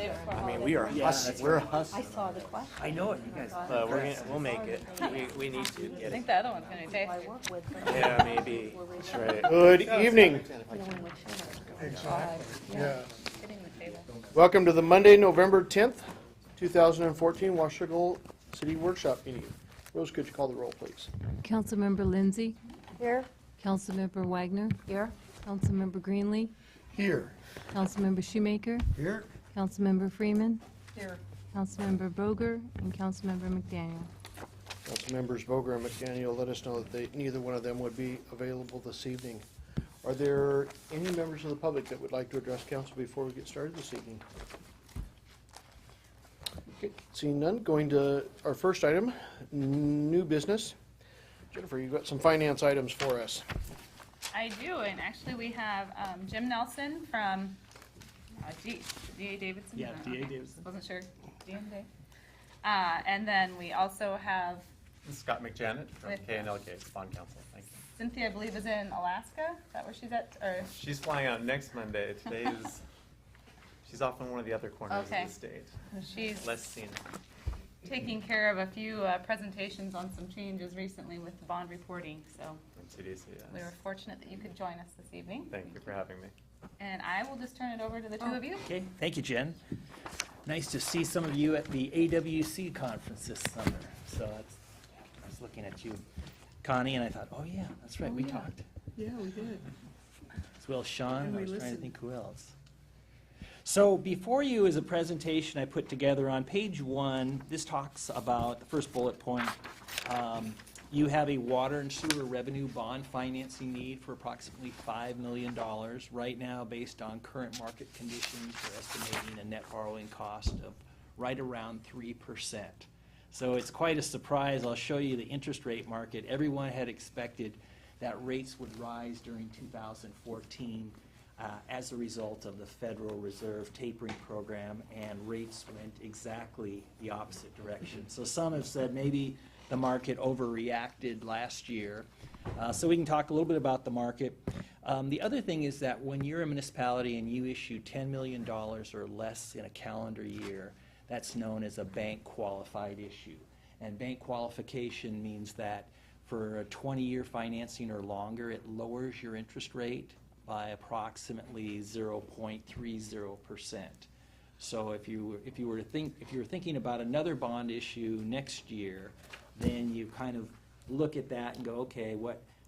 save it for I mean, holiday. we are hustling. We're hustling. I saw the question. I know it, you guys. We'll make it. We need to I get think it. the other one's gonna be tasty. I work with. Yeah, maybe. That's right. Good evening. Yeah. Hitting the table. Welcome to the Monday, November 10th, 2014 Washougal City Workshop meeting. Rose, could you call the roll, please? Councilmember Lindsay. Here. Councilmember Wagner. Here. Councilmember Greenlee. Here. Councilmember Shoemaker. Here. Councilmember Freeman. Here. Councilmember Boger. And Councilmember McDaniel. Council members Boger and McDaniel let us know that neither one of them would be available this evening. Are there any members of the public that would like to address council before we get started this evening? Okay, seeing none, going to our first item, new business. Jennifer, you've got some finance items for us. I do, and actually we have Jim Nelson from D.A. Davidson? Yeah, No, D.A. okay. Davidson. Wasn't sure. D&D. And then we also have This is Scott McJanet from With- KNLK Bond Council. Thank you. Cynthia, I believe, is in Alaska. Is that where she's at? Or She's flying out next Monday. She's off in one of the other corners Okay. of the state. she's Less seen. taking care of a few presentations on some changes recently with the bond reporting. So From CDC, we were yes. fortunate that you could join us this evening. Thank you for having me. And I will just turn it over to the two of you. Okay, thank you, Jen. Nice to see some of you at the AWC conference this summer. So I was looking at you, Connie, and I thought, oh yeah, that's right, we talked. Yeah, we did. As well as Sean, And I we was trying to listened. think who else. So before you is a presentation I put together on page 1. This talks about the first bullet point. You have a water and sewer revenue bond financing need for approximately $5 million. Right now, based on current market conditions, we're estimating a net borrowing cost of right around 3%. So it's quite a surprise. I'll show you the interest rate market. Everyone had expected that rates would rise during 2014 as a result of the Federal Reserve tapering program, and rates went exactly the opposite direction. So some have said maybe the market overreacted last year. So we can talk a little bit about the market. The other thing is that when you're a municipality and you issue $10 million or less in a calendar year, that's known as a bank qualified issue. And bank qualification means that for a 20-year financing or longer, it lowers your interest rate by approximately 0.30%. So if you were thinking about another bond issue next year, then you kind of look at that and go, okay,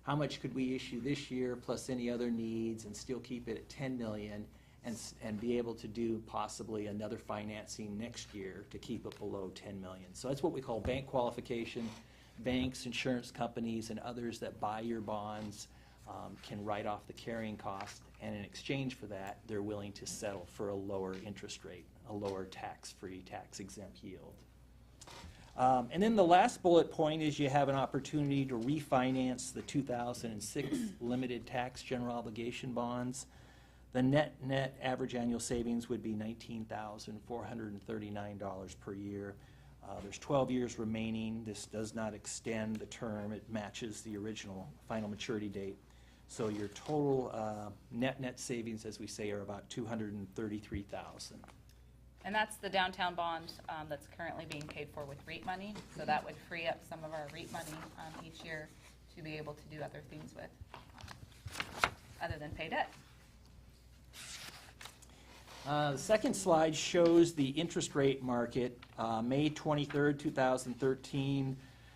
how much could we issue this year plus any other needs and still keep it at 10 million and be able to do possibly another financing next year to keep it below 10 million. So that's what we call bank qualification. Banks, insurance companies, and others that buy your bonds can write off the carrying cost, and in exchange for that, they're willing to settle for a lower interest rate, a lower tax-free, tax-exempt yield. And then the last bullet point is you have an opportunity to refinance the 2006 limited tax general obligation bonds. The net average annual savings would be $19,439 per year. There's 12 years remaining. This does not extend the term. It matches the original final maturity date. So your total net savings, as we say, are about $233,000. And that's the downtown bond that's currently being paid for with REIT money. So that would free up some of our REIT money each year to be able to do other things with, other than pay debt. The second slide shows the interest rate market. May 23rd, 2013,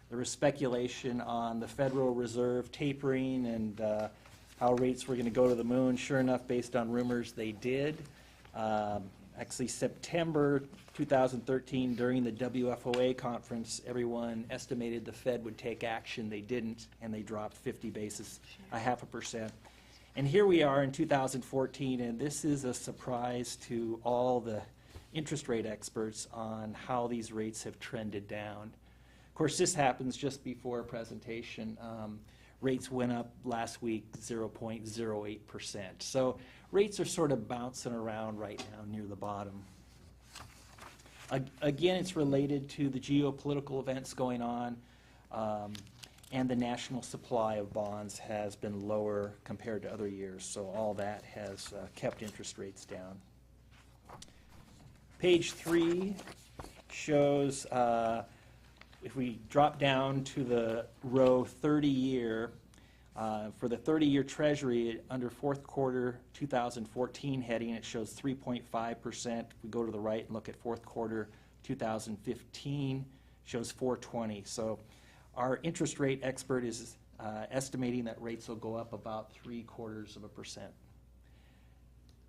there was speculation on the Federal Reserve tapering and how rates were going to go to the moon. Sure enough, based on rumors, they did. Actually, September 2013, during the WFOA conference, everyone estimated the Fed would take action. They didn't, and they dropped 50 basis, 0.5%. And here we are in 2014, and this is a surprise to all the interest rate experts on how these rates have trended down. Of course, this happens just before a presentation. Rates went up last week 0.08%. So rates are sort of bouncing around right now near the bottom. Again, it's related to the geopolitical events going on. And the national supply of bonds has been lower compared to other years, so all that has kept interest rates down. Page 3 shows, if we drop down to the row 30-year, for the 30-year Treasury, under fourth quarter 2014 heading, it shows 3.5%. We go to the right and look at fourth quarter 2015, shows 4.20. So our interest rate expert is estimating that rates will go up about 0.75%.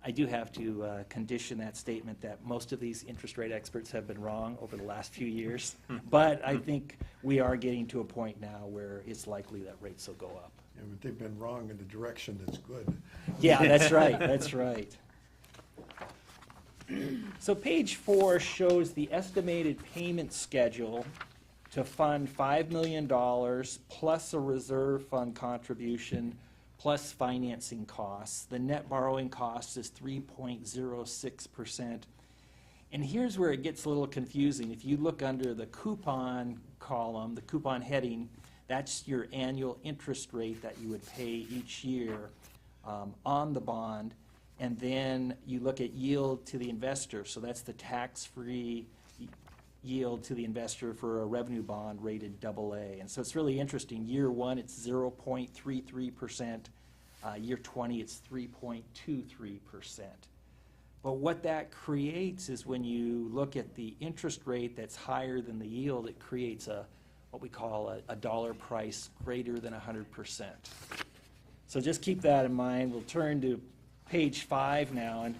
I do have to condition that statement that most of these interest rate experts have been wrong over the last few years. But I think we are getting to a point now where it's likely that rates will go up. Yeah, but they've been wrong in the direction that's good. Yeah, that's right, that's right. So page 4 shows the estimated payment schedule to fund $5 million plus a reserve fund contribution plus financing costs. The net borrowing cost is 3.06%. And here's where it gets a little confusing. If you look under the coupon column, the coupon heading, that's your annual interest rate that you would pay each year on the bond. And then you look at yield to the investor. So that's the tax-free yield to the investor for a revenue bond rated AA. And so it's really interesting. Year 1, it's 0.33%. Year 20, it's 3.23%. But what that creates is when you look at the interest rate that's higher than the yield, it creates what we call a dollar price greater than 100%. So just keep that in mind. We'll turn to page 5 now, and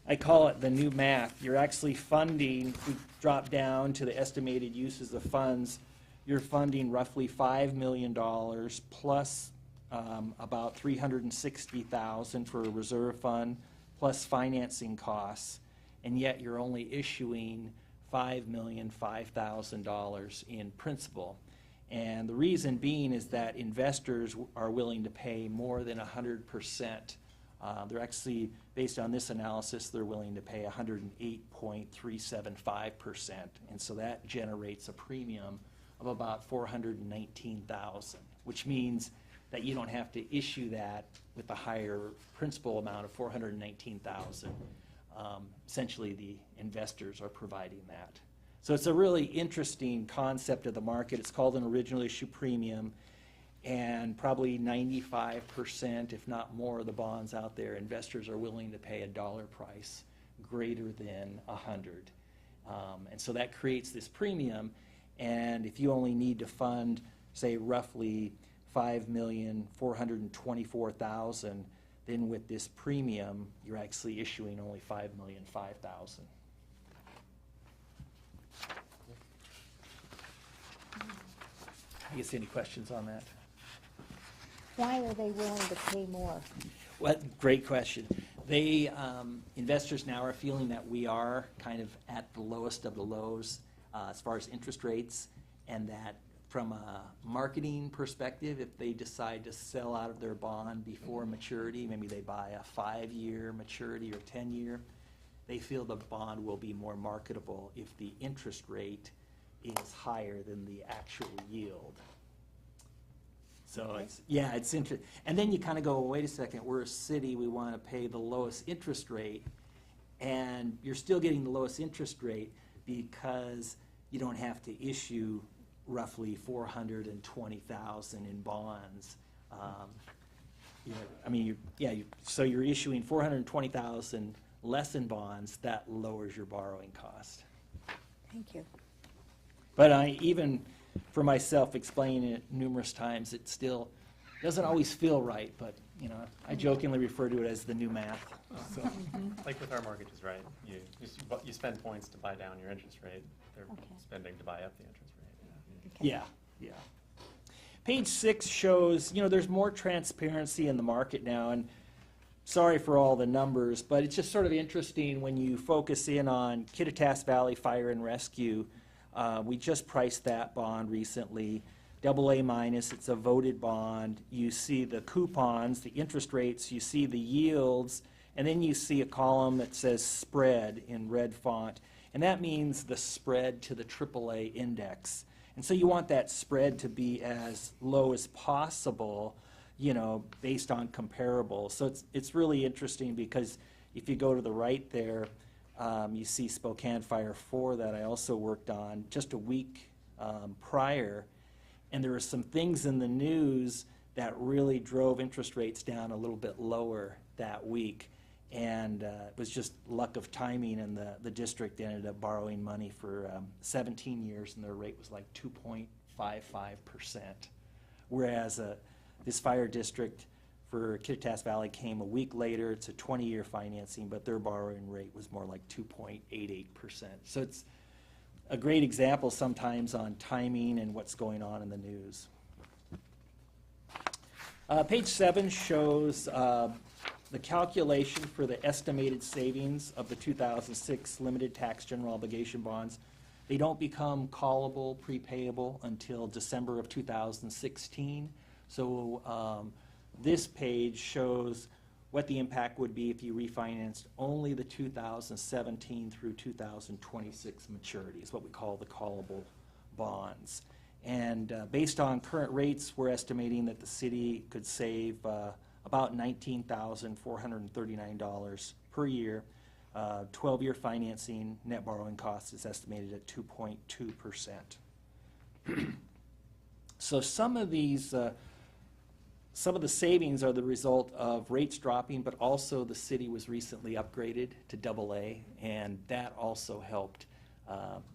I call it the new math. You're actually funding, if we drop down to the estimated uses of funds, you're funding roughly $5 million plus about $360,000 for a reserve fund plus financing costs, and yet you're only issuing $5,005,000 in principal. And the reason being is that investors are willing to pay more than 100%. They're actually, based on this analysis, they're willing to pay 108.375%. And so that generates a premium of about $419,000, which means that you don't have to issue that with a higher principal amount of $419,000. Essentially, the investors are providing that. So it's a really interesting concept of the market. It's called an original issue premium, and probably 95%, if not more, of the bonds out there, investors are willing to pay a dollar price greater than 100. And so that creates this premium, and if you only need to fund, say, roughly $5,424,000, then with this premium, you're actually issuing only $5,005,000. I guess any questions on that? Why are they willing to pay more? Well, great question. They, investors now are feeling that we are kind of at the lowest of the lows as far as interest rates, and that from a marketing perspective, if they decide to sell out of their bond before maturity, maybe they buy a 5-year maturity or 10-year, they feel the bond will be more marketable if the interest rate is higher than the actual yield. So Okay. it's interesting. And then you kind of go, well, wait a second, we're a city, we want to pay the lowest interest rate, and you're still getting the lowest interest rate because you don't have to issue roughly $420,000 in bonds. So you're issuing $420,000 less in bonds. That lowers your borrowing cost. Thank you. But even for myself, explaining it numerous times, it still doesn't always feel right. But I jokingly refer to it as the new math. So. Like with our mortgages, right? You spend points to buy down your interest rate. They're spending to buy up the interest rate. Yeah. Page 6 shows, there's more transparency in the market now, and sorry for all the numbers, but it's just sort of interesting when you focus in on Kittitas Valley Fire and Rescue. We just priced that bond recently, AA minus, it's a voted bond. You see the coupons, the interest rates, you see the yields, and then you see a column that says spread in red font, and that means the spread to the AAA index. And so you want that spread to be as low as possible, based on comparables. So it's really interesting because if you go to the right there, You see Spokane Fire 4 that I also worked on just a week prior. And there were some things in the news that really drove interest rates down a little bit lower that week. And it was just luck of timing, and the district ended up borrowing money for 17 years, and their rate was like 2.55%. Whereas this fire district for Kittitas Valley came a week later. It's a 20-year financing, but their borrowing rate was more like 2.88%. So it's a great example sometimes on timing and what's going on in the news. Page 7 shows the calculation for the estimated savings of the 2006 limited tax general obligation bonds. They don't become callable, prepayable until December of 2016. So this page shows what the impact would be if you refinanced only the 2017 through 2026 maturities, what we call the callable bonds. And based on current rates, we're estimating that the city could save about $19,439 per year. 12-year financing, net borrowing cost is estimated at 2.2%. So some of the savings are the result of rates dropping, but also the city was recently upgraded to AA, and that also helped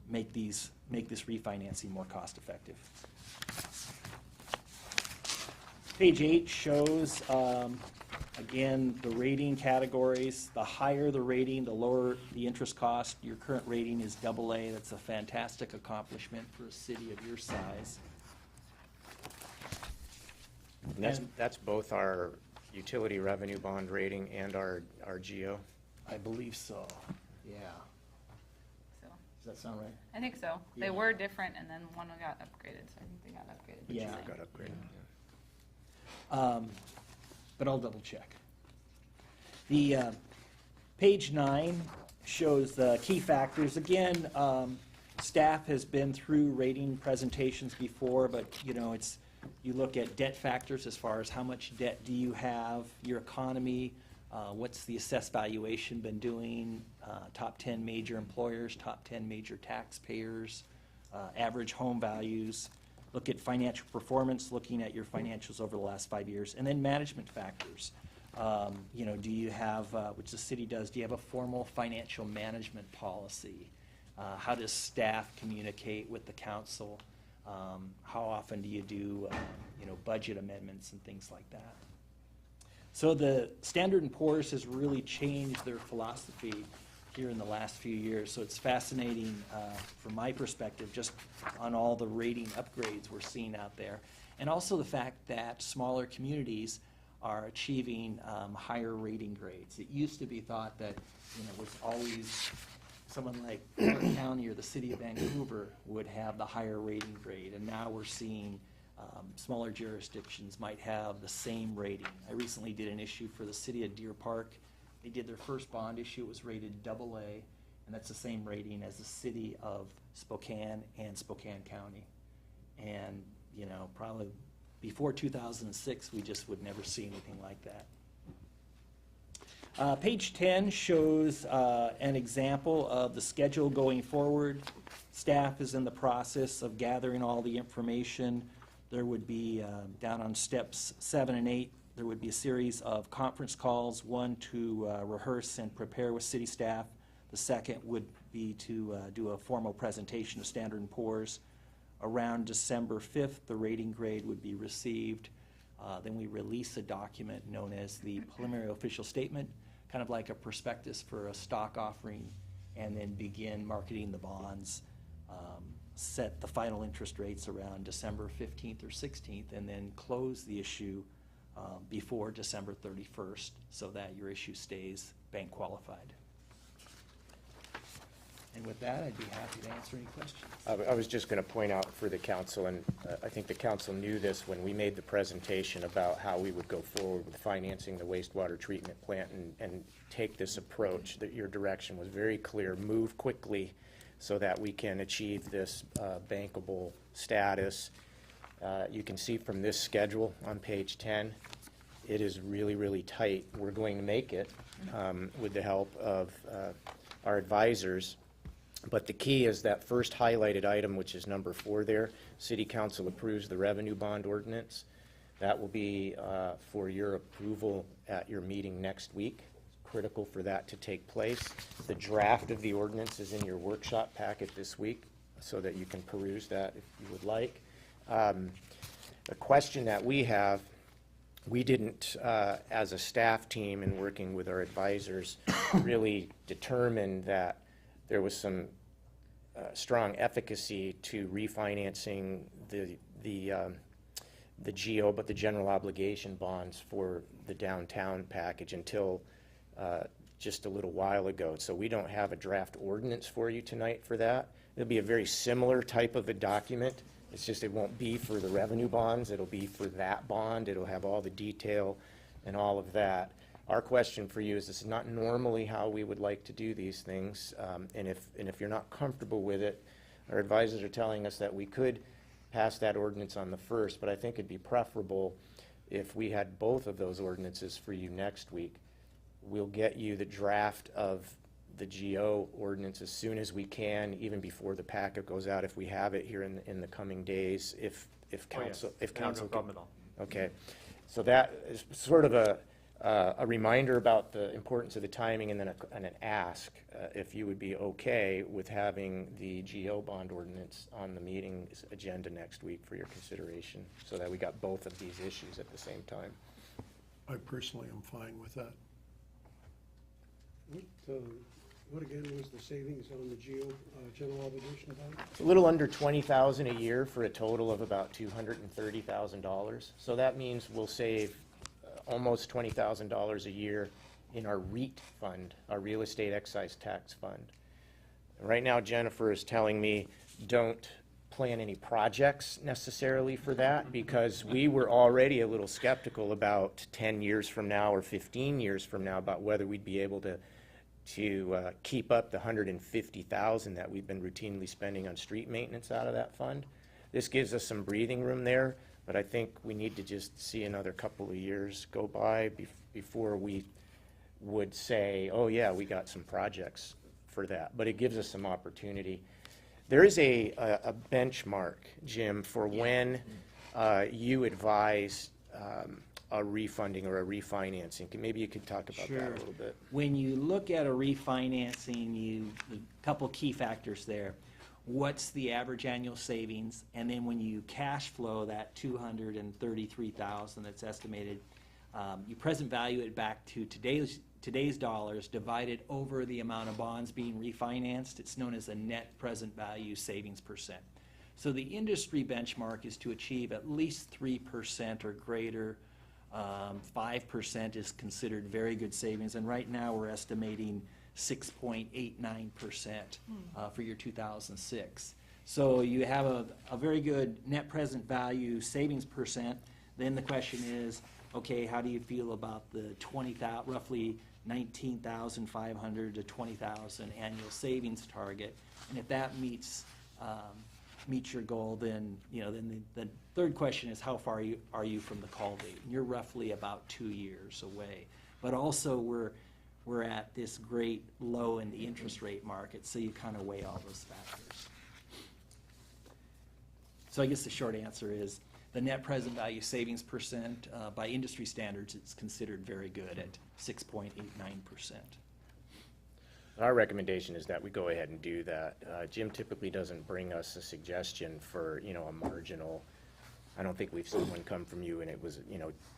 make this refinancing more cost effective. Page 8 shows, again, the rating categories. The higher the rating, the lower the interest cost. Your current rating is AA. That's a fantastic accomplishment for a city of your size. And that's both our utility revenue bond rating and our GO. I believe so, yeah. So, Does that sound right? I think so. They Yeah. were different, and then one got upgraded, so I think they got upgraded. Yeah. Got upgraded. But I'll double check. The page 9 shows the key factors. Again, staff has been through rating presentations before, but you look at debt factors as far as how much debt do you have, your economy, what's the assessed valuation been doing, top 10 major employers, top 10 major taxpayers, average home values. Look at financial performance, looking at your financials over the last 5 years, and then management factors. Do you have, which the city does, do you have a formal financial management policy? How does staff communicate with the council? How often do you do, budget amendments and things like that? So the Standard & Poor's has really changed their philosophy here in the last few years. So it's fascinating from my perspective, just on all the rating upgrades we're seeing out there. And also the fact that smaller communities are achieving higher rating grades. It used to be thought that it was always someone like Clark County or the city of Vancouver would have the higher rating grade. And now we're seeing smaller jurisdictions might have the same rating. I recently did an issue for the city of Deer Park. They did their first bond issue. It was rated AA, and that's the same rating as the city of Spokane and Spokane County. And, probably before 2006, we just would never see anything like that. Page 10 shows an example of the schedule going forward. Staff is in the process of gathering all the information. There would be, down on steps 7 and 8, there would be a series of conference calls, one to rehearse and prepare with city staff. The second would be to do a formal presentation of Standard & Poor's. Around December 5th, the rating grade would be received. Then we release a document known as the preliminary official statement, kind of like a prospectus for a stock offering, and then begin marketing the bonds, set the final interest rates around December 15th or 16th, and then close the issue before December 31st so that your issue stays bank qualified. And with that, I'd be happy to answer any questions. I was just going to point out for the council, and I think the council knew this when we made the presentation about how we would go forward with financing the wastewater treatment plant and take this approach, that your direction was very clear: move quickly so that we can achieve this bankable status. You can see from this schedule on page 10, it is really, really tight. We're going to make it with the help of our advisors. But the key is that first highlighted item, which is number 4 there. City Council approves the revenue bond ordinance. That will be for your approval at your meeting next week. It's critical for that to take place. The draft of the ordinance is in your workshop packet this week, so that you can peruse that if you would like. The question that we have, we didn't, as a staff team and working with our advisors, really determine that there was some strong efficacy to refinancing the GO, but the general obligation bonds for the downtown package until just a little while ago. So we don't have a draft ordinance for you tonight for that. It'll be a very similar type of a document. It's just it won't be for the revenue bonds. It'll be for that bond. It'll have all the detail and all of that. Our question for you is, this is not normally how we would like to do these things, and if you're not comfortable with it, our advisors are telling us that we could pass that ordinance on the 1st, but I think it'd be preferable if we had both of those ordinances for you next week. We'll get you the draft of the GO ordinance as soon as we can, even before the packet goes out, if we have it here in the coming days, if council, Oh, yes. No problem at all. Okay, so that is sort of a reminder about the importance of the timing, and then an ask if you would be okay with having the GO bond ordinance on the meeting's agenda next week for your consideration, so that we got both of these issues at the same time. I personally am fine with that. What again was the savings on the general obligation bond? It's a little under $20,000 a year for a total of about $230,000. So that means we'll save almost $20,000 a year in our REIT fund, our real estate excise tax fund. Right now, Jennifer is telling me don't plan any projects necessarily for that, because we were already a little skeptical about 10 years from now or 15 years from now about whether we'd be able to keep up the $150,000 that we've been routinely spending on street maintenance out of that fund. This gives us some breathing room there, but I think we need to just see another couple of years go by before we would say, oh yeah, we got some projects for that. But it gives us some opportunity. There is a benchmark, Jim, for when you advise a refunding or a refinancing. Maybe you could talk about that a little bit. When you look at a refinancing, a couple key factors there. What's the average annual savings? And then when you cash flow that $233,000 that's estimated, you present value it back to today's dollars divided over the amount of bonds being refinanced. It's known as a net present value savings percent. So the industry benchmark is to achieve at least 3% or greater. 5% is considered very good savings, and right now we're estimating 6.89% for year 2006. So you have a very good net present value savings percent. Then the question is, okay, how do you feel about the roughly 19,500 to 20,000 annual savings target? And if that meets your goal, then then the third question is, how far are you from the call date? And you're roughly about 2 years away. But also we're at this great low in the interest rate market, so you kind of weigh all those factors. So I guess the short answer is the net present value savings percent, by industry standards, it's considered very good at 6.89%. Our recommendation is that we go ahead and do that. Jim typically doesn't bring us a suggestion for, a marginal. I don't think we've seen one come from you and it was,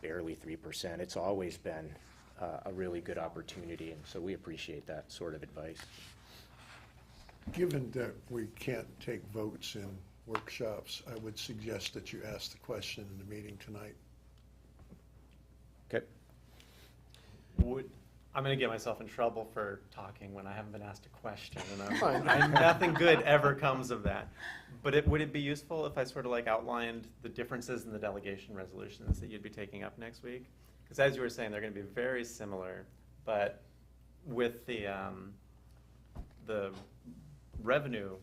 barely 3%. It's always been a really good opportunity, and so we appreciate that sort of advice. Given that we can't take votes in workshops, I would suggest that you ask the question in the meeting tonight. Okay. I'm going to get myself in trouble for talking when I haven't been asked a question, and Fine. nothing good ever comes of that. But would it be useful if I sort of outlined the differences in the delegation resolutions that you'd be taking up next week? Because as you were saying, they're going to be very similar, but with the revenue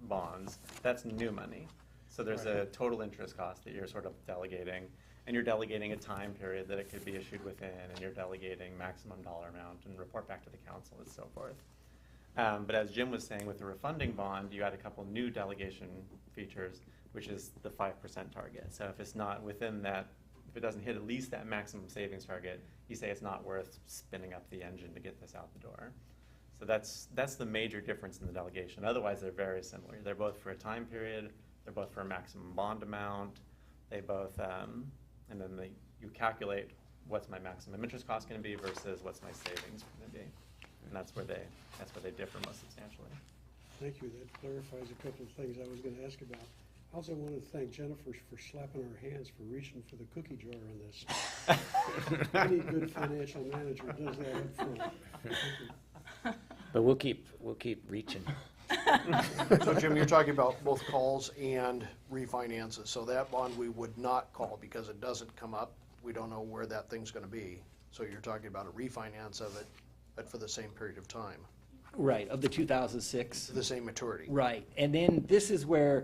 bonds, that's new money. So there's a total interest cost that you're sort of delegating, and you're delegating a time period that it could be issued within, and you're delegating maximum dollar amount and report back to the council and so forth. But as Jim was saying, with the refunding bond, you add a couple new delegation features, which is the 5% target. So if it's not within that, if it doesn't hit at least that maximum savings target, you say it's not worth spinning up the engine to get this out the door. So that's the major difference in the delegation. Otherwise, they're very similar. They're both for a time period. They're both for a maximum bond amount. They both, and then you calculate what's my maximum interest cost going to be versus what's my savings going to be. And that's where they differ most substantially. Thank you, that clarifies a couple of things I was gonna ask about. I also want to thank Jennifer for slapping our hands for reaching for the cookie jar on this. Any good financial manager does that up front. Thank you. But we'll keep reaching. So Jim, you're talking about both calls and refinances, so that bond we would not call because it doesn't come up. We don't know where that thing's gonna be. So you're talking about a refinance of it, but for the same period of time, Right, of the 2006. the same maturity. Right, and then this is where,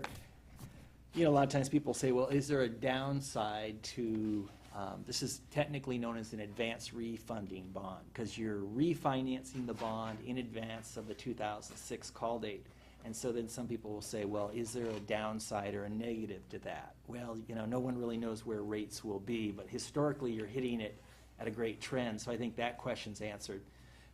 a lot of times people say, well, is there a downside to, this is technically known as an advance refunding bond, because you're refinancing the bond in advance of the 2006 call date. And so then some people will say, well, is there a downside or a negative to that? Well, no one really knows where rates will be, but historically you're hitting it at a great trend, so I think that question's answered.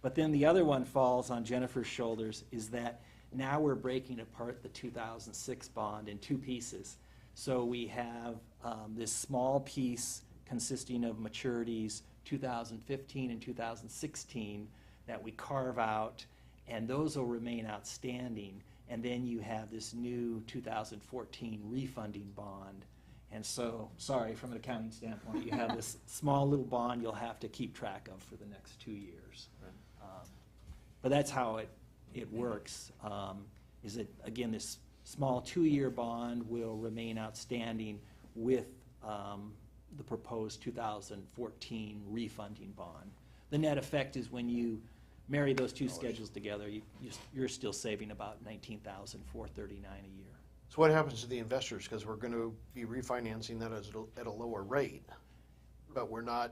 But then the other one falls on Jennifer's shoulders, is that now we're breaking apart the 2006 bond in two pieces. So we have this small piece consisting of maturities 2015 and 2016 that we carve out, and those will remain outstanding. And then you have this new 2014 refunding bond. And so, sorry, from an accounting standpoint, you have this small little bond you'll have to keep track of for the next 2 years. But that's how it works, is that, again, this small 2-year bond will remain outstanding with the proposed 2014 refunding bond. The net effect is when you marry those two schedules together, you're still saving about $19,439 a year. So what happens to the investors, because we're going to be refinancing that at a lower rate, but we're not,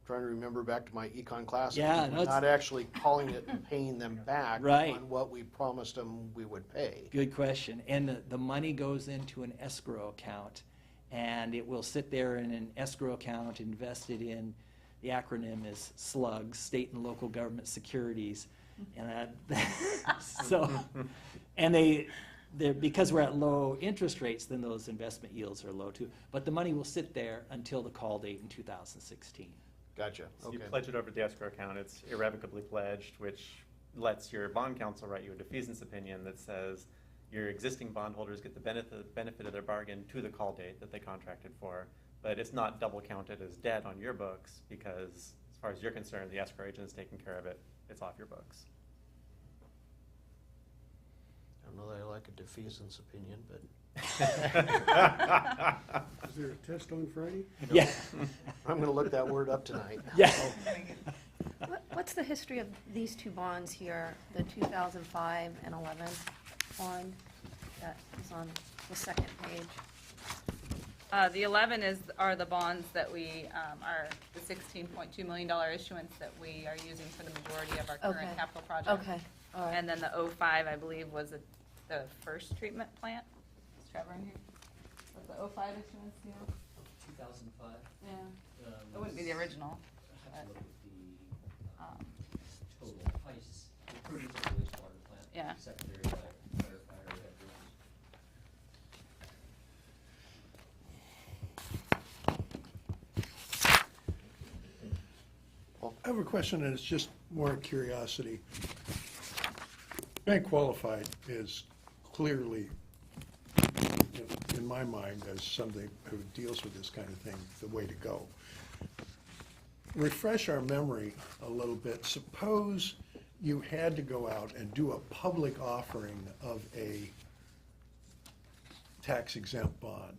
trying to remember back to my econ class. Yeah, no, we're not actually calling it and paying them back Right. on what we promised them we would pay. Good question. And the money goes into an escrow account, and it will sit there in an escrow account invested in, the acronym is SLUGs, State and Local Government Securities. And because we're at low interest rates, then those investment yields are low too. But the money will sit there until the call date in 2016. Gotcha, So okay. you pledge it over to the escrow account, it's irrevocably pledged, which lets your bond counsel write you a defeasance opinion that says your existing bondholders get the benefit of their bargain to the call date that they contracted for, but it's not double counted as debt on your books because, as far as you're concerned, the escrow agent is taking care of it, it's off your books. I don't know that I like a defeasance opinion, but Is there a test on Friday? Yeah. I'm going to look that word up tonight. Yeah. What's the history of these two bonds here, the 2005 and 11 bond that is on the second page? The 11 are the bonds that we, are the $16.2 million issuance that we are using for the majority of our current Okay. capital projects. Okay, all right. And then the 05, I believe, was the first treatment plant. Is Trevor in here? Was the 05 issuance, you know? 2005. Yeah. It wouldn't be the original. I have to look at Um, the total price, improvements of the wastewater plant. Yeah. Secondary firefighter, I have a question, and it's just more curiosity. Bank qualified is clearly, in my mind, as somebody who deals with this kind of thing, the way to go. Refresh our memory a little bit. Suppose you had to go out and do a public offering of a tax-exempt bond.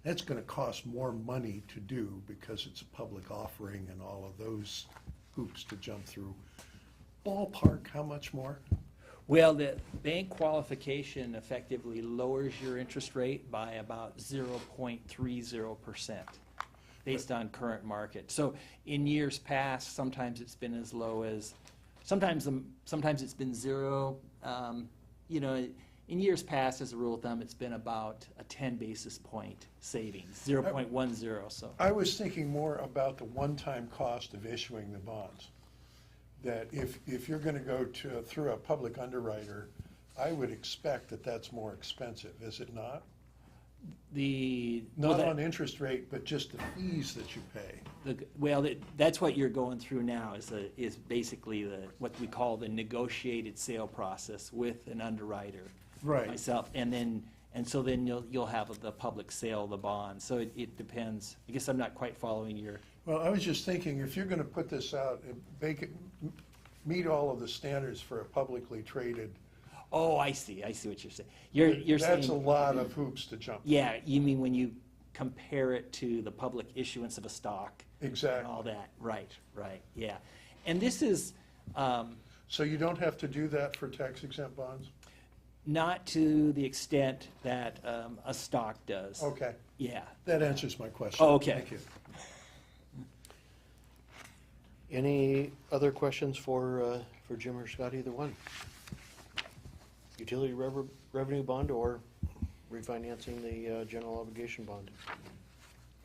That's going to cost more money to do because it's a public offering and all of those hoops to jump through. Ballpark, how much more? Well, the bank qualification effectively lowers your interest rate by about 0.30%. based on current market. So in years past, sometimes it's been as low as, sometimes it's been zero. You know, in years past, as a rule of thumb, it's been about a 10 basis point savings, 0.10, so. I was thinking more about the one-time cost of issuing the bonds. That if you're gonna go through a public underwriter, I would expect that that's more expensive, is it not? Not on interest rate, but just the fees that you pay. Well, that's what you're going through now, is basically what we call the negotiated sale process with an underwriter. Right. Myself, and so then you'll have the public sale of the bond, so it depends. I guess I'm not quite following your. Well, I was just thinking, if you're gonna put this out, meet all of the standards for a publicly traded. Oh, I see what you're saying. You're saying. That's a lot of hoops to jump through. Yeah, you mean when you compare it to the public issuance of a stock. Exactly. And all that, right, yeah. And this is. So you don't have to do that for tax-exempt bonds? Not to the extent that a stock does. Okay. Yeah. That answers my question. Oh, okay. Thank you. Any other questions for Jim or Scott, either one? Utility revenue bond or refinancing the general obligation bond?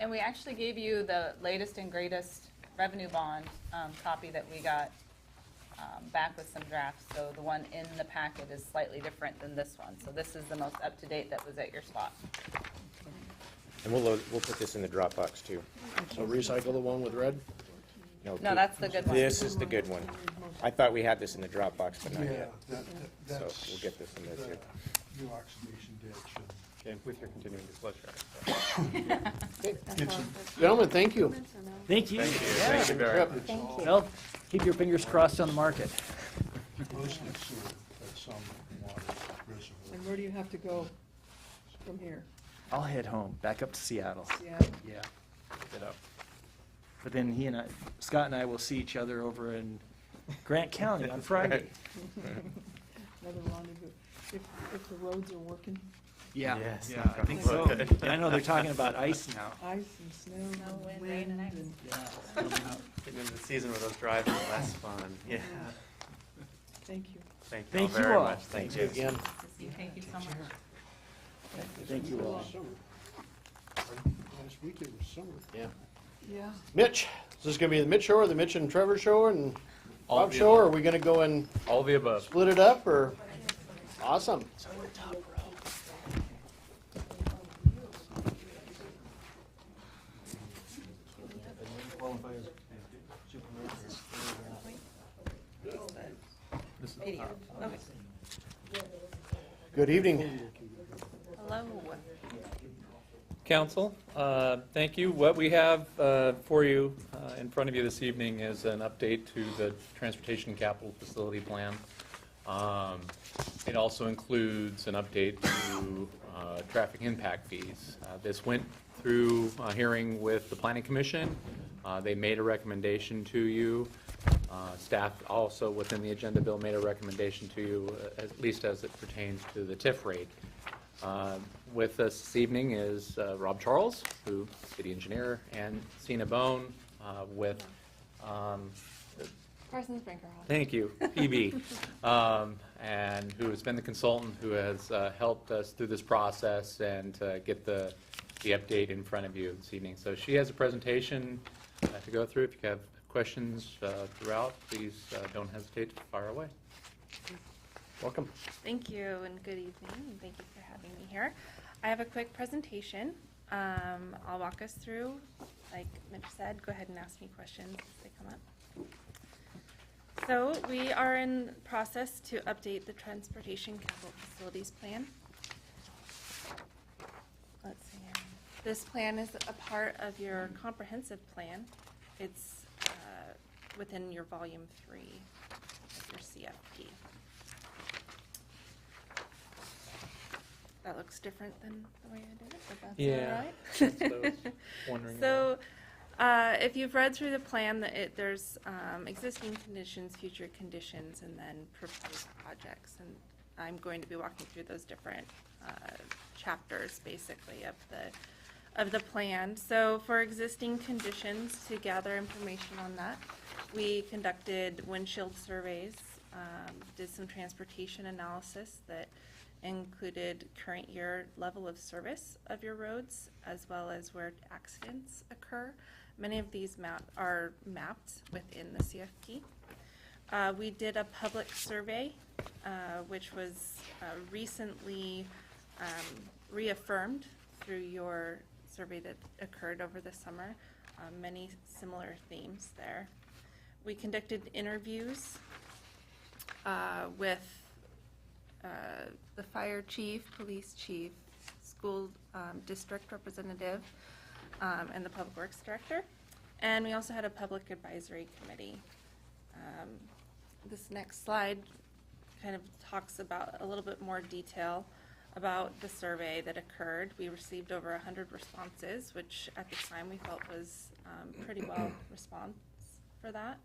And we actually gave you the latest and greatest revenue bond copy that we got back with some drafts. So the one in the packet is slightly different than this one. So this is the most up-to-date that was at your spot. And we'll put this in the Dropbox too. So recycle the one with red? No, that's the good one. This is the good one. I thought we had this in the Dropbox, but not Yeah, yet. So that's. we'll get this in there too. New oxidation ditch. Okay, with your continuing disclosure. Gentlemen, thank you. Thank you. Thank you very much. Thank you. Well, keep your fingers crossed on the market. Mostly sewer, but some water reservoir. And where do you have to go from here? I'll head home, back up to Seattle. Yeah, Yeah. Get up. But then Scott and I will see each other over in Grant County on Friday. another rendezvous. If the roads are working, Yeah, Yes. yeah, I think so. I know they're talking about ice now. ice and snow. Snow, wind, and rain, and ice. Getting into the season where those drives are less fun. Yeah. Thank you. Thank you Thank all you very all. much. Thank you. Again, Thank you so much. Thank you all. Summer. Last week it was summer. yeah. Yeah. Mitch, is this gonna be the Mitch show or the Mitch and Trevor show and All of Bob the show, or above. are we gonna go and All of the above. split it up, or? Awesome. Good evening. Hello. Council, thank you. What we have for you in front of you this evening is an update to the Transportation Capital Facility Plan. It also includes an update to traffic impact fees. This went through a hearing with the Planning Commission. They made a recommendation to you. Staff also, within the agenda bill, made a recommendation to you, at least as it pertains to the TIF rate. With us this evening is Rob Charles, who city engineer, and Sina Bone with, Parsons Brinker Hall. thank you, PB, and who has been the consultant who has helped us through this process and get the update in front of you this evening. So she has a presentation to go through. If you have questions throughout, please don't hesitate to fire away. Welcome. Thank you and good evening, and thank you for having me here. I have a quick presentation. I'll walk us through. Like Mitch said, go ahead and ask me questions as they come up. So we are in process to update the Transportation Capital Facilities Plan. Let's see here. This plan is a part of your comprehensive plan. It's within your volume 3 of your CFP. That looks different than the way I did it, but that's Yeah, all right. that's what I was wondering So, if you've read through the plan, there's existing conditions, future conditions, and then proposed projects. And I'm going to be walking through those different chapters, basically, of the plan. So for existing conditions, to gather information on that, we conducted windshield surveys, did some transportation analysis that included current year level of service of your roads, as well as where accidents occur. Many of these are mapped within the CFP. We did a public survey, which was recently reaffirmed through your survey that occurred over the summer. Many similar themes there. We conducted interviews with the fire chief, police chief, school district representative, and the public works director. And we also had a public advisory committee. This next slide kind of talks about a little bit more detail about the survey that occurred. We received over 100 responses, which at the time we felt was pretty well response for that.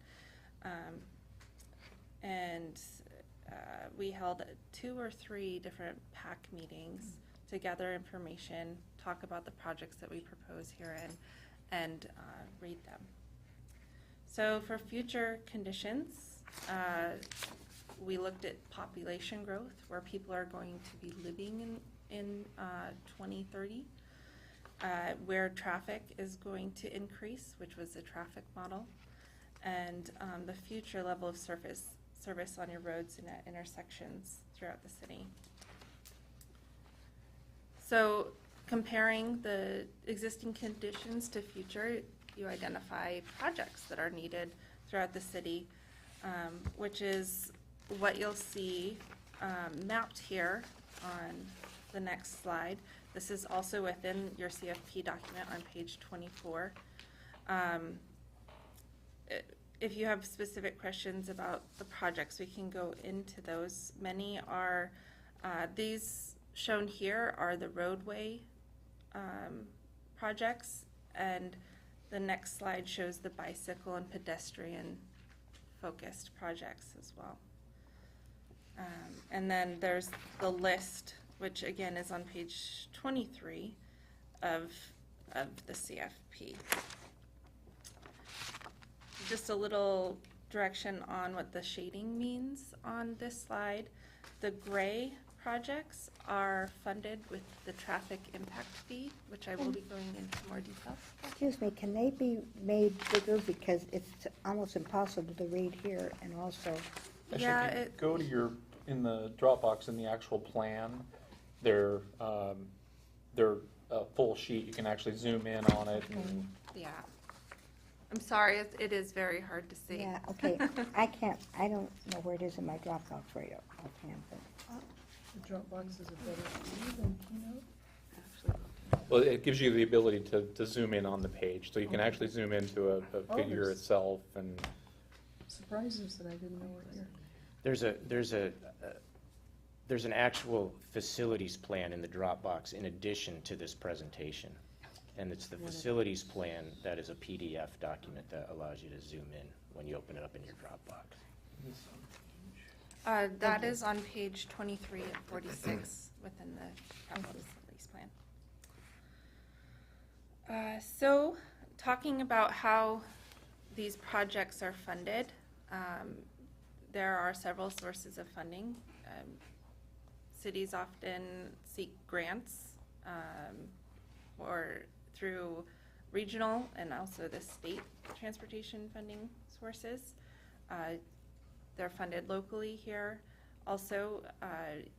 We held 2 or 3 different PAC meetings to gather information, talk about the projects that we propose herein, and read them. So for future conditions, we looked at population growth, where people are going to be living in 2030, where traffic is going to increase, which was the traffic model, and the future level of service on your roads and at intersections throughout the city. So comparing the existing conditions to future, you identify projects that are needed throughout the city, which is what you'll see mapped here on the next slide. This is also within your CFP document on page 24. If you have specific questions about the projects, we can go into those. Many are, these shown here are the roadway projects, and the next slide shows the bicycle and pedestrian focused projects as well. And then there's the list, which again is on page 23 of the CFP. Just a little direction on what the shading means on this slide. The gray projects are funded with the traffic impact fee, which I will be going into more detail. Excuse me, can they be made bigger, because it's almost impossible to read here, and also, Yeah, Actually, if you go to your, in the Dropbox, in the actual plan, they're a full sheet. You can actually zoom in on it. And yeah. I'm sorry, it is very hard to see. yeah, okay, I don't know where it is in my Dropbox right offhand, but. The Dropbox is a better view than Keynote. well, it gives you the ability to zoom in on the page, so you can actually zoom into a figure there's- itself. And Surprises that I didn't know were here. There's an actual facilities plan in the Dropbox in addition to this presentation. And it's the facilities plan that is a PDF document that allows you to zoom in when you open it up in your Dropbox. That is on page 23 of 46 within the capital facilities plan. So talking about how these projects are funded, there are several sources of funding. Cities often seek grants or through regional and also the state transportation funding sources. They're funded locally here. Also,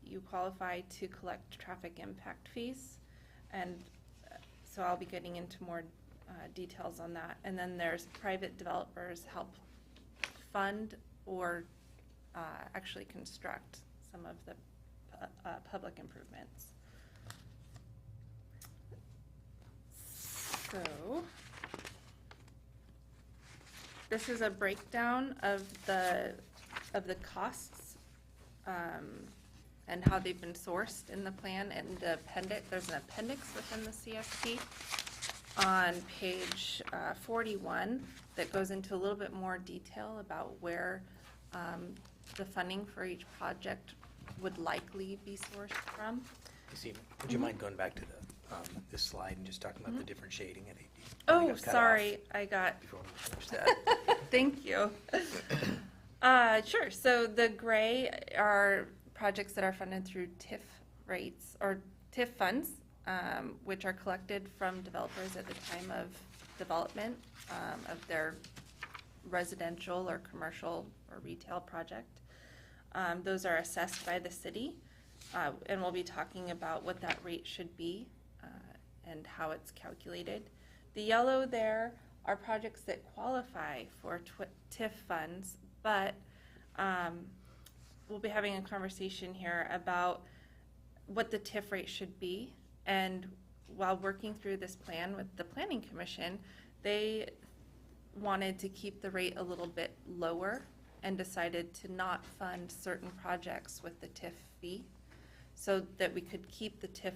you qualify to collect traffic impact fees, and so I'll be getting into more details on that. And then there's private developers help fund or actually construct some of the public improvements. So this is a breakdown of the costs and how they've been sourced in the plan. And the appendix, there's an appendix within the CFP on page 41 that goes into a little bit more detail about where the funding for each project would likely be sourced from. Would you mind going back to the this slide and just talking about the different shading. I think I Oh, got cut sorry, off I got, before we finished that. thank you. Sure, so the gray are projects that are funded through TIF rates, or TIF funds, which are collected from developers at the time of development of their residential or commercial or retail project. Those are assessed by the city, and we'll be talking about what that rate should be and how it's calculated. The yellow there are projects that qualify for TIF funds, but we'll be having a conversation here about what the TIF rate should be. And while working through this plan with the Planning Commission, they wanted to keep the rate a little bit lower and decided to not fund certain projects with the TIF fee so that we could keep the TIF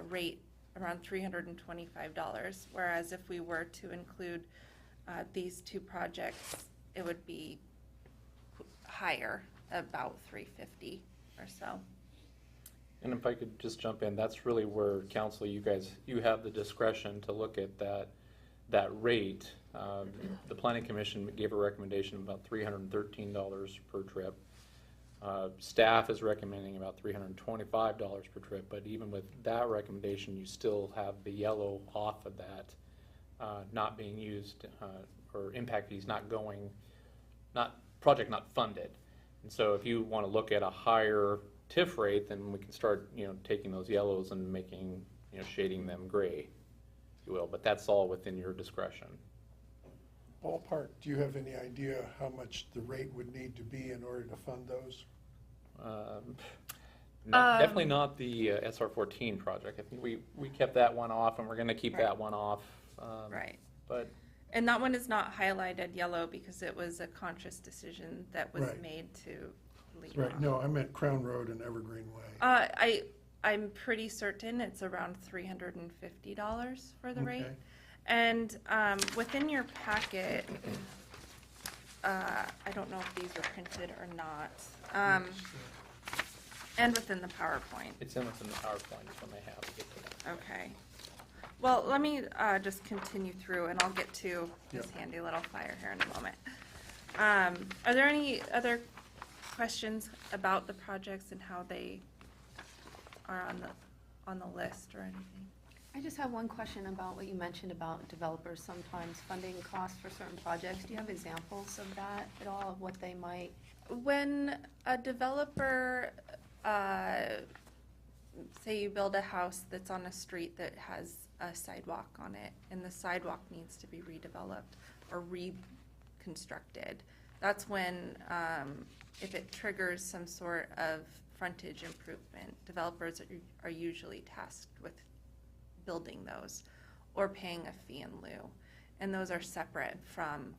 rate around $325, whereas if we were to include these two projects, it would be higher, about $350 or so. And if I could just jump in, that's really where council, you have the discretion to look at that rate. The Planning Commission gave a recommendation of about $313 per trip. Staff is recommending about $325 per trip, but even with that recommendation, you still have the yellow off of that not being used, or impact fees project not funded. And so if you want to look at a higher TIF rate, then we can start, taking those yellows and making, shading them gray, if you will, but that's all within your discretion. Ballpark, do you have any idea how much the rate would need to be in order to fund those? Definitely not the SR 14 project. I think we kept that one off, and we're going to keep that one off. Right. But And that one is not highlighted yellow because it was a conscious decision that was Right. made to leave Right, off. no, I meant Crown Road and Evergreen Way. I'm pretty certain it's around $350 for the rate. Okay. And within your packet, I don't know if these are printed or not, and within the PowerPoint. it's in within the PowerPoint is when they have to get to that. Okay. Well, let me just continue through, and I'll get to this Yep. handy little flyer here in a moment. Are there any other questions about the projects and how they are on the list or anything? I just have one question about what you mentioned about developers sometimes funding costs for certain projects. Do you have examples of that at all, of what they might? When a developer, say you build a house that's on a street that has a sidewalk on it, and the sidewalk needs to be redeveloped or reconstructed, that's when, if it triggers some sort of frontage improvement, developers are usually tasked with building those or paying a fee in lieu. And those are separate from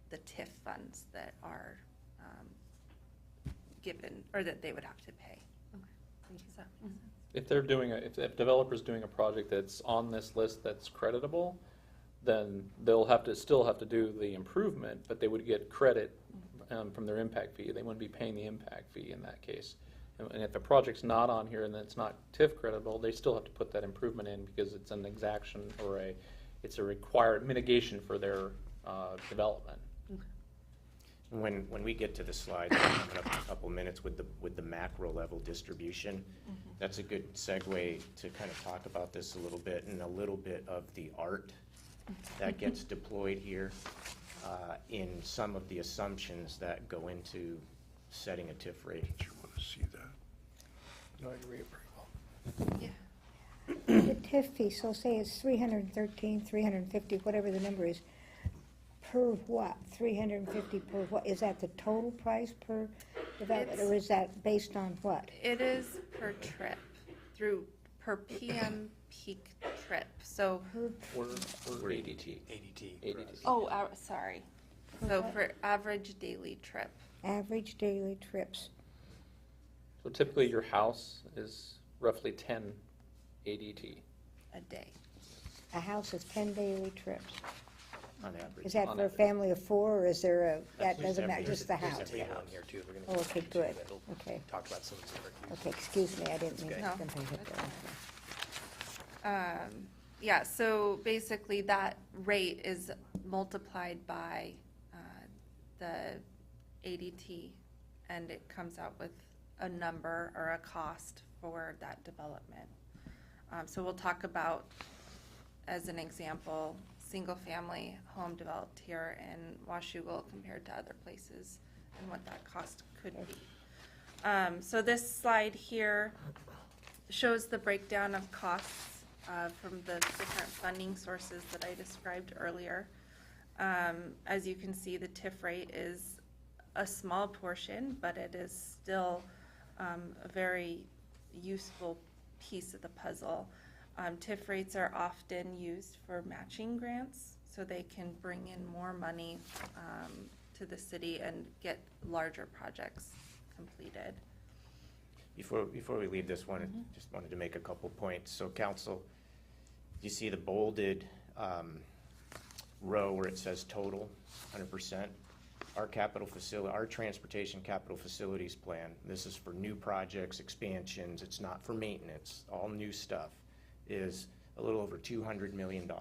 the TIF funds that are given, or that they would have to pay. Thank you. So, If they're doing if developer's doing a project that's on this list that's creditable, then they'll still have to do the improvement, but they would get credit from their impact fee. They wouldn't be paying the impact fee in that case. And if a project's not on here and it's not TIF creditable, they still have to put that improvement in because it's an exaction or it's a required mitigation for their development. When we get to the slides, in a couple minutes with the macro level distribution, that's a good segue to kind of talk about this a little bit and a little bit of the art that gets deployed here in some of the assumptions that go into setting a TIF rate. You want to see that? No, I read it very well. yeah. The TIF fee, so say it's 313, 350, whatever the number is, per what? 350 per what? Is that the total price per development, or is that based on what? It is per trip, per PM peak trip. So, Or ADT. ADT. sorry. So for average daily trip. Average daily trips. So typically your house is roughly 10 ADT. A day. A house is 10 daily trips. On average. Is that On for a average. family of four, or is there that Just doesn't matter, every- just the There's house? a table on here too. We're gonna Oh, okay, get to good. that'll Okay. talk about some of the different uses. Okay, excuse me, I didn't mean No, to jump in here. that's fine. Yeah, so basically that rate is multiplied by the ADT, and it comes out with a number or a cost for that development. So we'll talk about, as an example, single-family home developed here in Washougal compared to other places and what that cost could be. So this slide here shows the breakdown of costs from the different funding sources that I described earlier. As you can see, the TIF rate is a small portion, but it is still a very useful piece of the puzzle. TIF rates are often used for matching grants, so they can bring in more money to the city and get larger projects completed. Before we leave this one, just wanted to make a couple points. So council, you see the bolded row where it says total, 100%. Our capital facility, our transportation capital facilities plan, this is for new projects, expansions, it's not for maintenance, all new stuff, is a little over $200 million.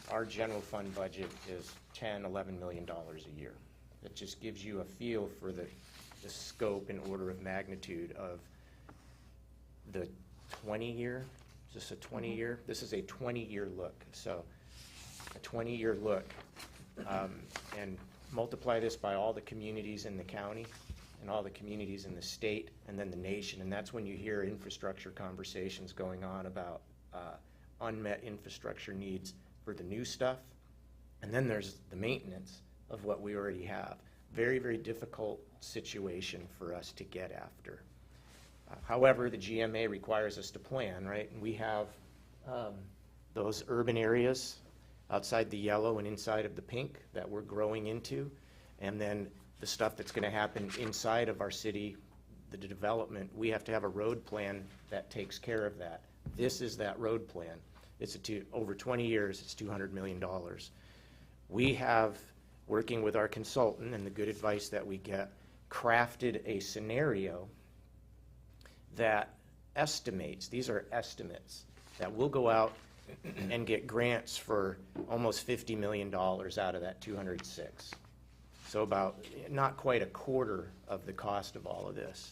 Our general fund budget is $10, $11 million a year. It just gives you a feel for the scope and order of magnitude of the 20-year. Is this a 20-year? This is a 20-year look. So a 20-year look, and multiply this by all the communities in the county and all the communities in the state and then the nation, and that's when you hear infrastructure conversations going on about unmet infrastructure needs for the new stuff. And then there's the maintenance of what we already have. Very, very difficult situation for us to get after. However, the GMA requires us to plan, right? And we have those urban areas outside the yellow and inside of the pink that we're growing into, and then the stuff that's going to happen inside of our city, the development. We have to have a road plan that takes care of that. This is that road plan. It's over 20 years, it's $200 million. We have, working with our consultant and the good advice that we get, crafted a scenario that estimates, these are estimates, that we'll go out and get grants for almost $50 million out of that 206. So about not quite a quarter of the cost of all of this.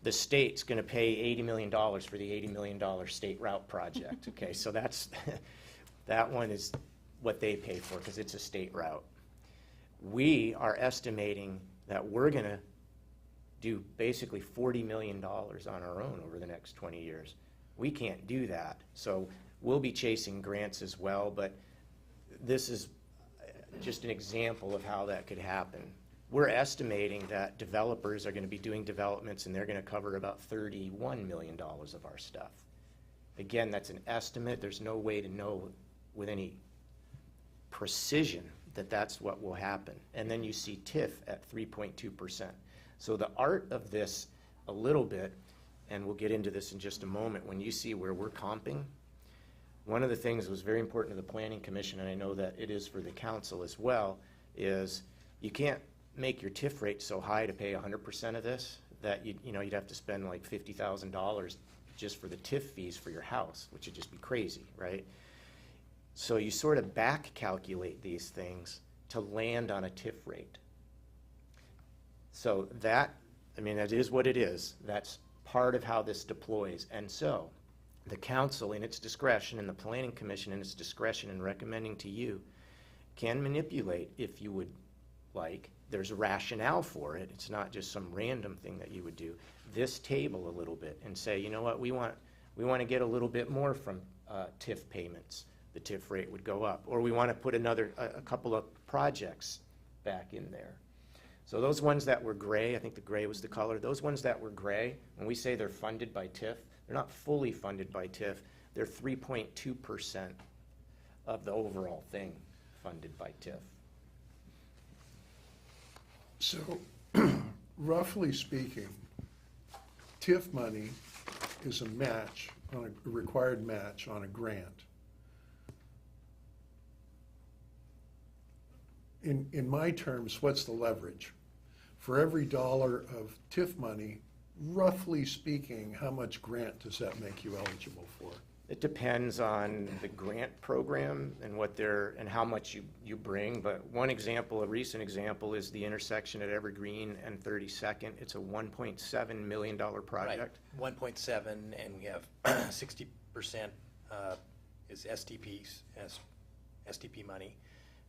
The state's going to pay $80 million for the $80 million state route project. Okay, so that's that one is what they pay for because it's a state route. We are estimating that we're going to do basically $40 million on our own over the next 20 years. We can't do that. So we'll be chasing grants as well, but this is just an example of how that could happen. We're estimating that developers are going to be doing developments and they're going to cover about $31 million of our stuff. Again, that's an estimate. There's no way to know with any precision that that's what will happen. And then you see TIF at 3.2%. So the art of this a little bit, and we'll get into this in just a moment, when you see where we're comping, one of the things that was very important to the Planning Commission, and I know that it is for the council as well, is you can't make your TIF rate so high to pay 100% of this that you'd have to spend like $50,000 just for the TIF fees for your house, which would just be crazy, right? So you sort of back calculate these things to land on a TIF rate. So that is what it is. That's part of how this deploys. And so the council in its discretion and the Planning Commission in its discretion in recommending to you can manipulate, if you would like. There's a rationale for it. It's not just some random thing that you would do. This table a little bit and say, you know what, we want to get a little bit more from TIF payments. The TIF rate would go up. Or we want to put a couple of projects back in there. So those ones that were gray, I think the gray was the color, those ones that were gray, when we say they're funded by TIF, they're not fully funded by TIF. They're 3.2% of the overall thing funded by TIF. So, roughly speaking, TIF money is a match, a required match on a grant. In my terms, what's the leverage? For every dollar of TIF money roughly speaking, how much grant does that make you eligible for? It depends on the grant program and what they're, and how much you bring, but one example, a recent example, is the intersection at Evergreen and 32nd. It's a $1.7 million project. Right, 1.7, and we have 60% is STP money,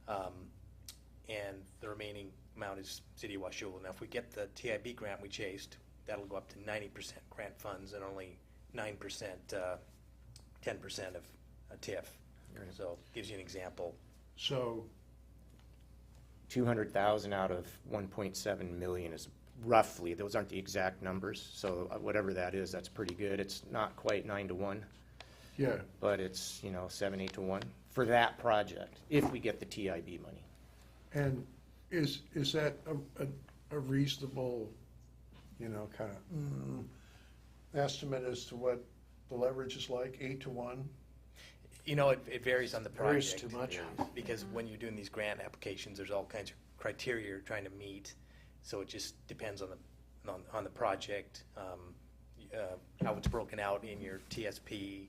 and the remaining amount is City of Washougal. Now, if we get the TIB grant we chased, that'll go up to 90% grant funds and only 9%, 10% of a TIF. Right. So gives you an example. So, 200,000 out of 1.7 million is roughly, those aren't the exact numbers, so whatever that is, that's pretty good. It's not quite 9 to 1. yeah, But it's, 7, 8 to 1 for that project, if we get the TIB money. and is that a reasonable, kind of estimate as to what the leverage is like, 8 to 1? It varies on the Varies project. too much. Because when you're doing these grant applications, there's all kinds of criteria you're trying to meet. So it just depends on the project, how it's broken out in your TSP.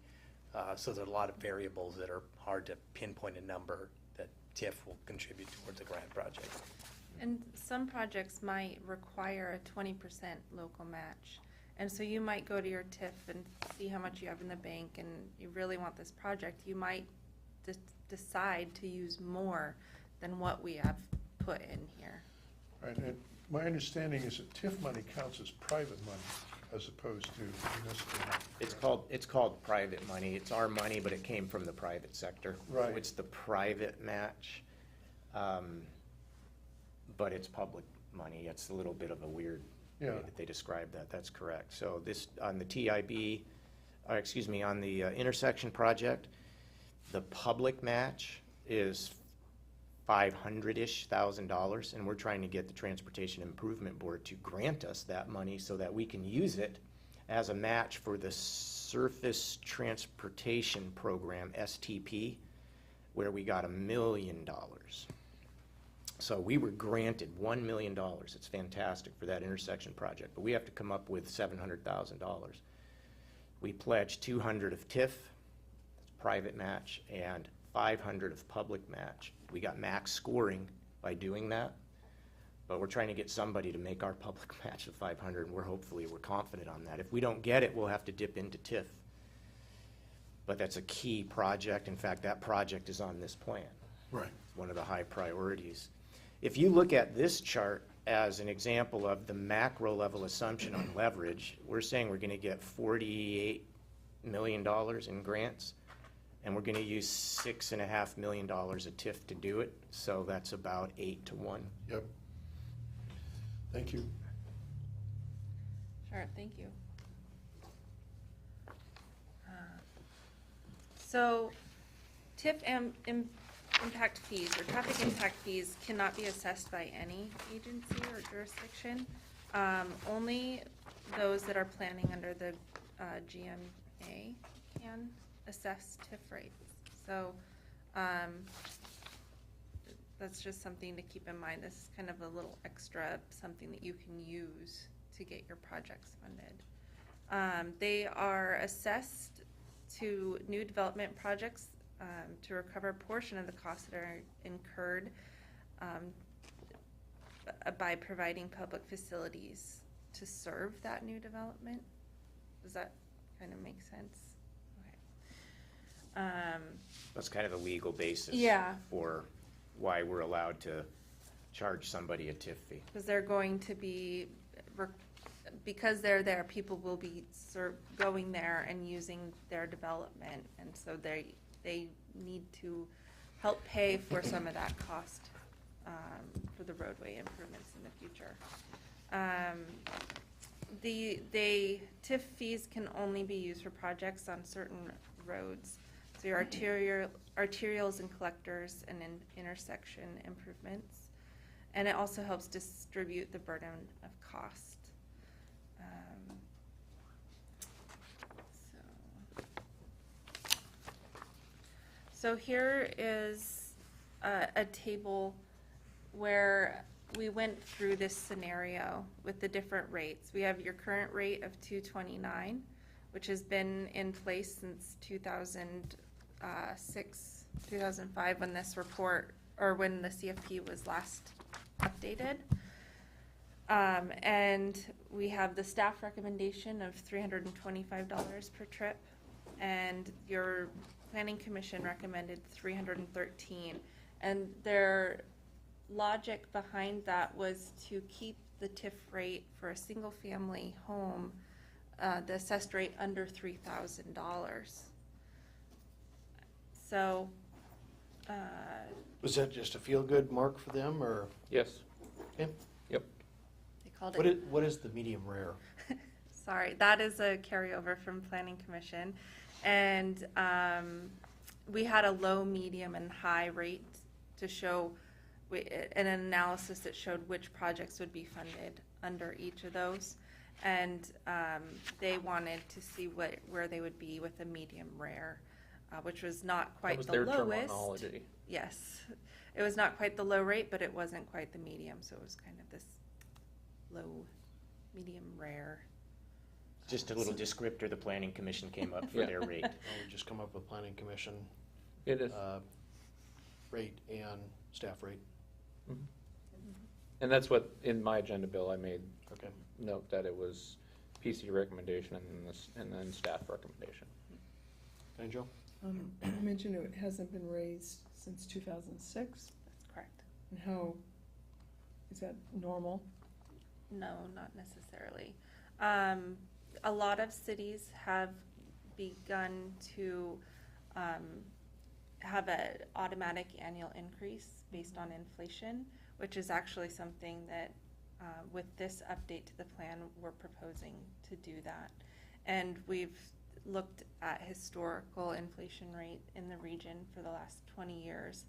So there's a lot of variables that are hard to pinpoint a number that TIF will contribute towards a grant project. And some projects might require a 20% local match. And so you might go to your TIF and see how much you have in the bank and you really want this project. You might decide to use more than what we have put in here. Right, and my understanding is that TIF money counts as private money as opposed to municipal money. It's called private money. It's our money, but it came from the private sector. Right. So it's the private match, but it's public money. It's a little bit of a weird way Yeah. that they describe that. That's correct. So this, on the TIB, on the intersection project, the public match is $500-ish thousand, and we're trying to get the Transportation Improvement Board to grant us that money so that we can use it as a match for the Surface Transportation Program, STP, where we got $1 million. So we were granted $1 million. It's fantastic for that intersection project, but we have to come up with $700,000. We pledged 200 of TIF, that's private match, and 500 of public match. We got max scoring by doing that, but we're trying to get somebody to make our public match of 500, and we're confident on that. If we don't get it, we'll have to dip into TIF. But that's a key project. In fact, that project is on this plan. Right. It's one of the high priorities. If you look at this chart as an example of the macro level assumption on leverage, we're saying we're going to get $48 million in grants, and we're going to use $6.5 million of TIF to do it, so that's about 8 to 1. Yep. Thank you. Sure, thank you. So TIF impact fees or traffic impact fees cannot be assessed by any agency or jurisdiction. Only those that are planning under the GMA can assess TIF rates. So that's just something to keep in mind. This is kind of a little extra, something that you can use to get your projects funded. They are assessed to new development projects to recover a portion of the costs that are incurred by providing public facilities to serve that new development. Does that kind of make sense? Okay. That's kind of the legal basis Yeah. for why we're allowed to charge somebody a TIF fee. Because they're going to be, because they're there, people will be going there and using their development, and so they need to help pay for some of that cost for the roadway improvements in the future. The TIF fees can only be used for projects on certain roads. So your arterials and collectors and intersection improvements. And it also helps distribute the burden of cost. So here is a table where we went through this scenario with the different rates. We have your current rate of $229, which has been in place since 2006, 2005, when this report, or when the CFP was last updated. And we have the staff recommendation of $325 per trip, and your planning commission recommended $313. And their logic behind that was to keep the TIF rate for a single-family home, the assessed rate under $3,000. So, Was that just a feel-good mark for them, or? Yes. Okay. Yep. they called What is the medium rare? Sorry, that is a carryover from Planning Commission. And we had a low, medium, and high rate to show an analysis that showed which projects would be funded under each of those. And they wanted to see where they would be with a medium rare, which was not quite the That was their lowest. terminology. Yes, it was not quite the low rate, but it wasn't quite the medium, so it was kind of this low, medium, rare. Just a little descriptor the planning commission came up for Yeah. their rate. We just come up with planning commission It is. rate and staff rate. Mhm. And that's what, in my agenda bill, I made Okay. note that it was PC recommendation and then staff recommendation. Okay, Joe? You mentioned it hasn't been raised since 2006, That's correct. and how, is that normal? No, not necessarily. A lot of cities have begun to have an automatic annual increase based on inflation, which is actually something that with this update to the plan, we're proposing to do that. And we've looked at historical inflation rate in the region for the last 20 years,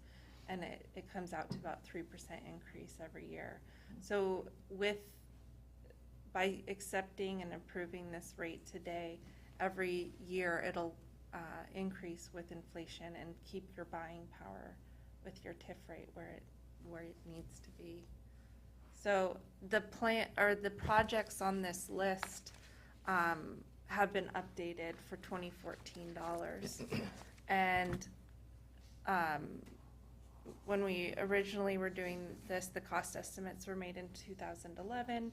and it comes out to about 3% increase every year. So by accepting and approving this rate today, every year it'll increase with inflation and keep your buying power with your TIF rate where it needs to be. So the projects on this list have been updated for 2014 dollars. And when we originally were doing this, the cost estimates were made in 2011.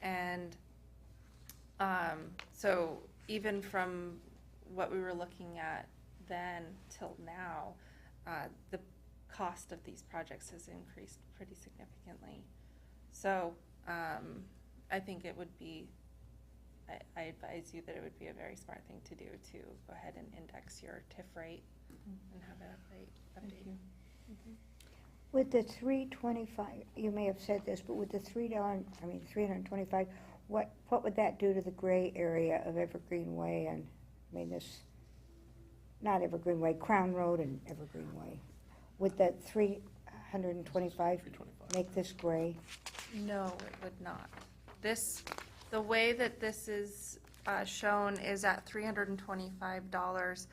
And so even from what we were looking at then till now, the cost of these projects has increased pretty significantly. So I think it would be, I advise you that it would be a very smart thing to do to go ahead and index your TIF rate and have it update. With the 325, you may have said this, but with the $325, what would that do to the gray area of Evergreen Way and, not Evergreen Way, Crown Road and Evergreen Way? Would that 325 make this gray? No, it would not. The way that this is shown is at $325.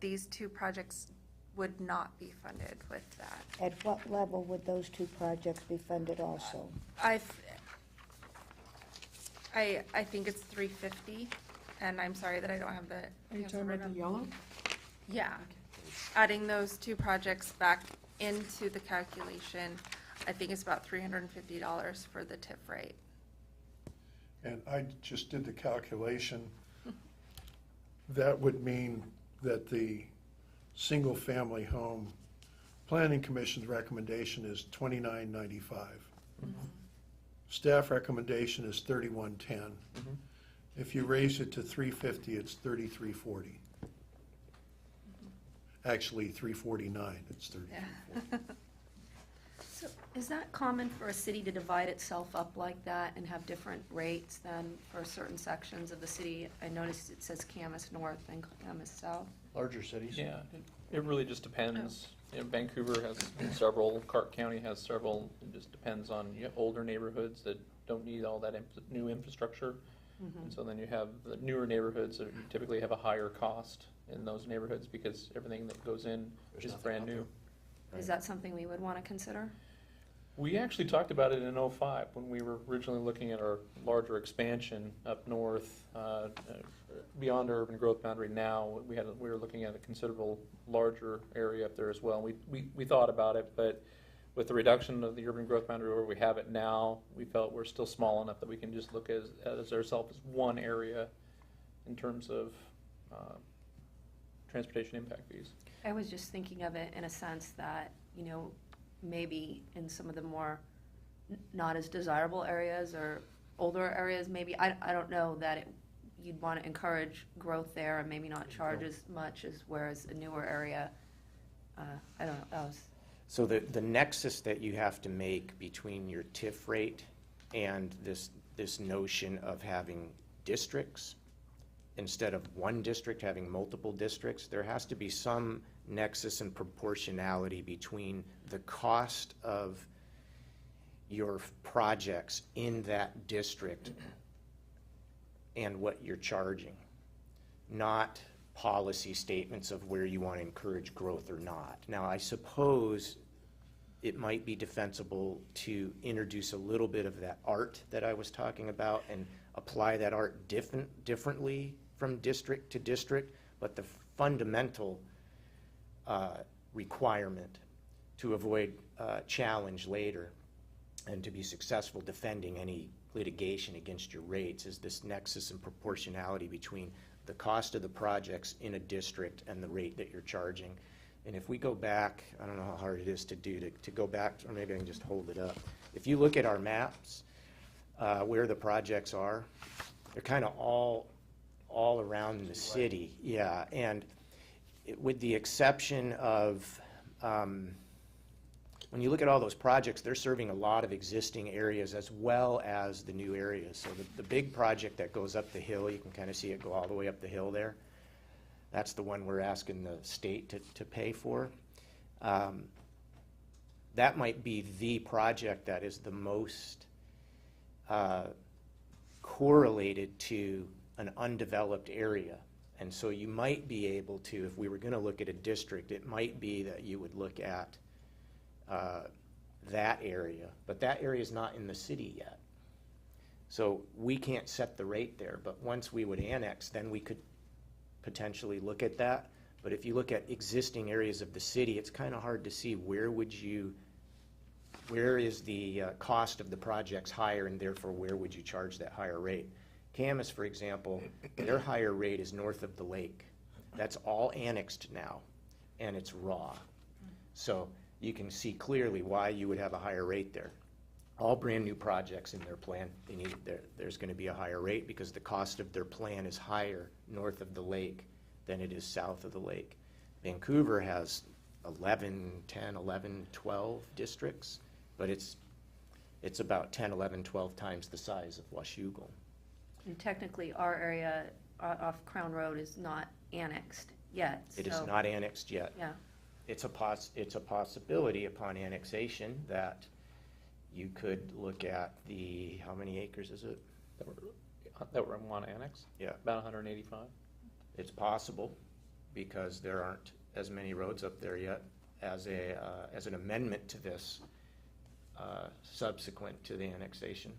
These two projects would not be funded with that. At what level would those two projects be funded also? I think it's 350, and I'm sorry that I don't have the. Are you talking about the yellow? Yeah. Adding those two projects back into the calculation, I think it's about $350 for the TIF rate. And I just did the calculation. That would mean that the single-family home planning commission's recommendation is $29.95. Staff recommendation is $31.10. If you raise it to $350, it's $33.40. Actually, $349. It's $33.40. So is that common for a city to divide itself up like that and have different rates than for certain sections of the city? I noticed it says Camas North and Camas South. Larger cities? Yeah, it really just depends. You know, Vancouver has several, Clark County has several. It just depends on older neighborhoods that don't need all that new infrastructure. And so then you have the newer neighborhoods that typically have a higher cost in those neighborhoods because everything that goes in is brand new. Is that something we would want to consider? We actually talked about it in '05 when we were originally looking at our larger expansion up north, beyond our urban growth boundary now. We were looking at a considerable larger area up there as well. We thought about it, but with the reduction of the urban growth boundary where we have it now, we felt we're still small enough that we can just look at ourselves as one area in terms of transportation impact fees. I was just thinking of it in a sense that, you know, maybe in some of the more not as desirable areas or older areas, maybe, I don't know, that you'd want to encourage growth there and maybe not charge as much as whereas a newer area, I don't know, that was. So the nexus that you have to make between your TIF rate and this notion of having districts, instead of one district having multiple districts, there has to be some nexus and proportionality between the cost of your projects in that district and what you're charging, not policy statements of where you want to encourage growth or not. Now, I suppose it might be defensible to introduce a little bit of that art that I was talking about and apply that art differently from district to district, but the fundamental requirement to avoid challenge later and to be successful defending any litigation against your rates is this nexus and proportionality between the cost of the projects in a district and the rate that you're charging. And if we go back, I don't know how hard it is to do, to go back, or maybe I can just hold it up. If you look at our maps, where the projects are, they're kind of all around the city. Yeah, and with the exception of, when you look at all those projects, they're serving a lot of existing areas as well as the new areas. So the big project that goes up the hill, you can kind of see it go all the way up the hill there. That's the one we're asking the state to pay for. That might be the project that is the most correlated to an undeveloped area. And so you might be able to, if we were going to look at a district, it might be that you would look at that area, but that area is not in the city yet. So we can't set the rate there, but once we would annex, then we could potentially look at that. But if you look at existing areas of the city, it's kind of hard to see where is the cost of the projects higher, and therefore where would you charge that higher rate. Camas, for example, their higher rate is north of the lake. That's all annexed now, and it's raw. So you can see clearly why you would have a higher rate there. All brand new projects in their plan, there's going to be a higher rate because the cost of their plan is higher north of the lake than it is south of the lake. Vancouver has 11, 12 districts, but it's about 10, 11, 12 times the size of Washougal. And technically, our area off Crown Road is not annexed yet. It is not annexed yet. Yeah. It's a possibility upon annexation that you could look at the, how many acres is it? That we want to annex? Yeah. About 185. It's possible because there aren't as many roads up there yet as an amendment to this subsequent to the annexation.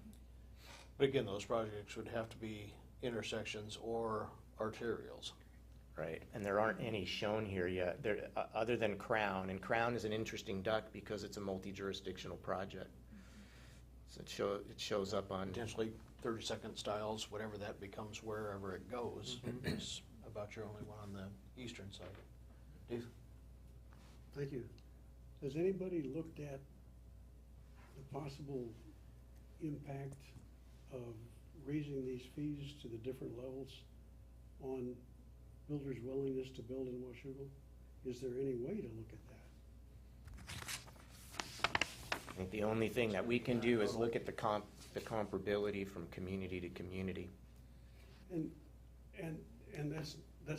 But again, those projects would have to be intersections or arterials. Right, and there aren't any shown here yet, other than Crown, and Crown is an interesting duck because it's a multi-jurisdictional project. So it shows up on... Potentially 30-second styles, whatever that becomes wherever it goes, is about your only one on the eastern side. Dave? Thank you. Has anybody looked at the possible impact of raising these fees to the different levels on builders' willingness to build in Washougal? Is there any way to look at that? I think the only thing that we can do is look at the comparability from community to community. And that's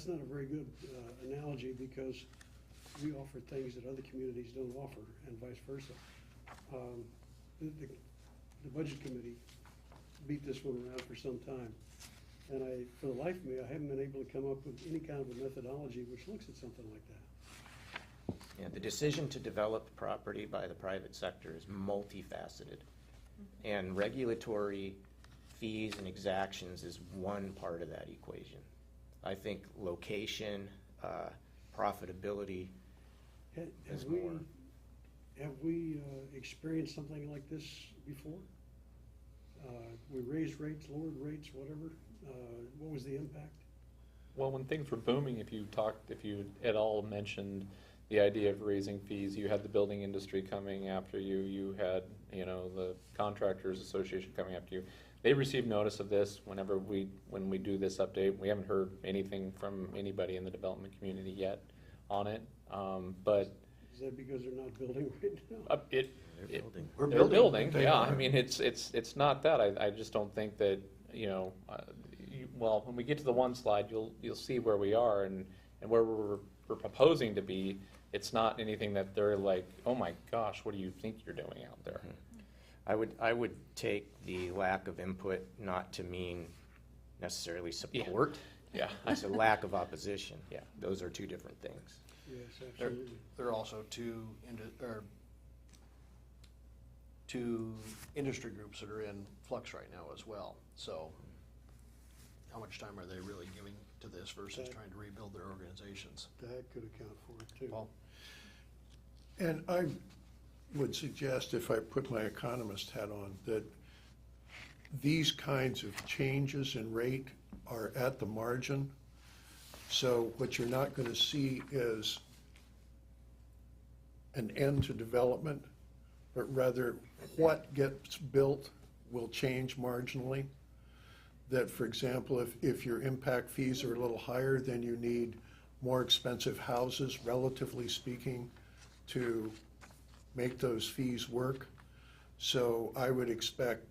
not a very good analogy because we offer things that other communities don't offer and vice versa. The Budget Committee beat this one around for some time. And for the life of me, I haven't been able to come up with any kind of a methodology which looks at something like that. Yeah, the decision to develop property by the private sector is multifaceted. And regulatory fees and exactions is one part of that equation. I think location, profitability is more. Have we experienced something like this before? We raised rates, lowered rates, whatever. What was the impact? Well, when things were booming, if you at all mentioned the idea of raising fees, you had the building industry coming after you, you had, the contractors association coming after you. They received notice of this when we do this update. We haven't heard anything from anybody in the development community yet on it, but. Is that because they're not building right now? They're building, They yeah. are. I mean, it's not that. I just don't think that, well, when we get to the one slide, you'll see where we are and where we're proposing to be. It's not anything that they're like, oh my gosh, what do you think you're doing out there? I would take the lack of input not to mean necessarily support. Yeah. It's a lack of opposition. Yeah, those are two different things. Yes, There absolutely. are also two industry groups that are in flux right now as well. So how much time are they really giving to this versus trying to rebuild their organizations? That could account for it too. Well, And I would suggest, if I put my economist hat on, that these kinds of changes in rate are at the margin. So what you're not going to see is an end to development, but rather what gets built will change marginally. That, for example, if your impact fees are a little higher, then you need more expensive houses, relatively speaking, to make those fees work. So I would expect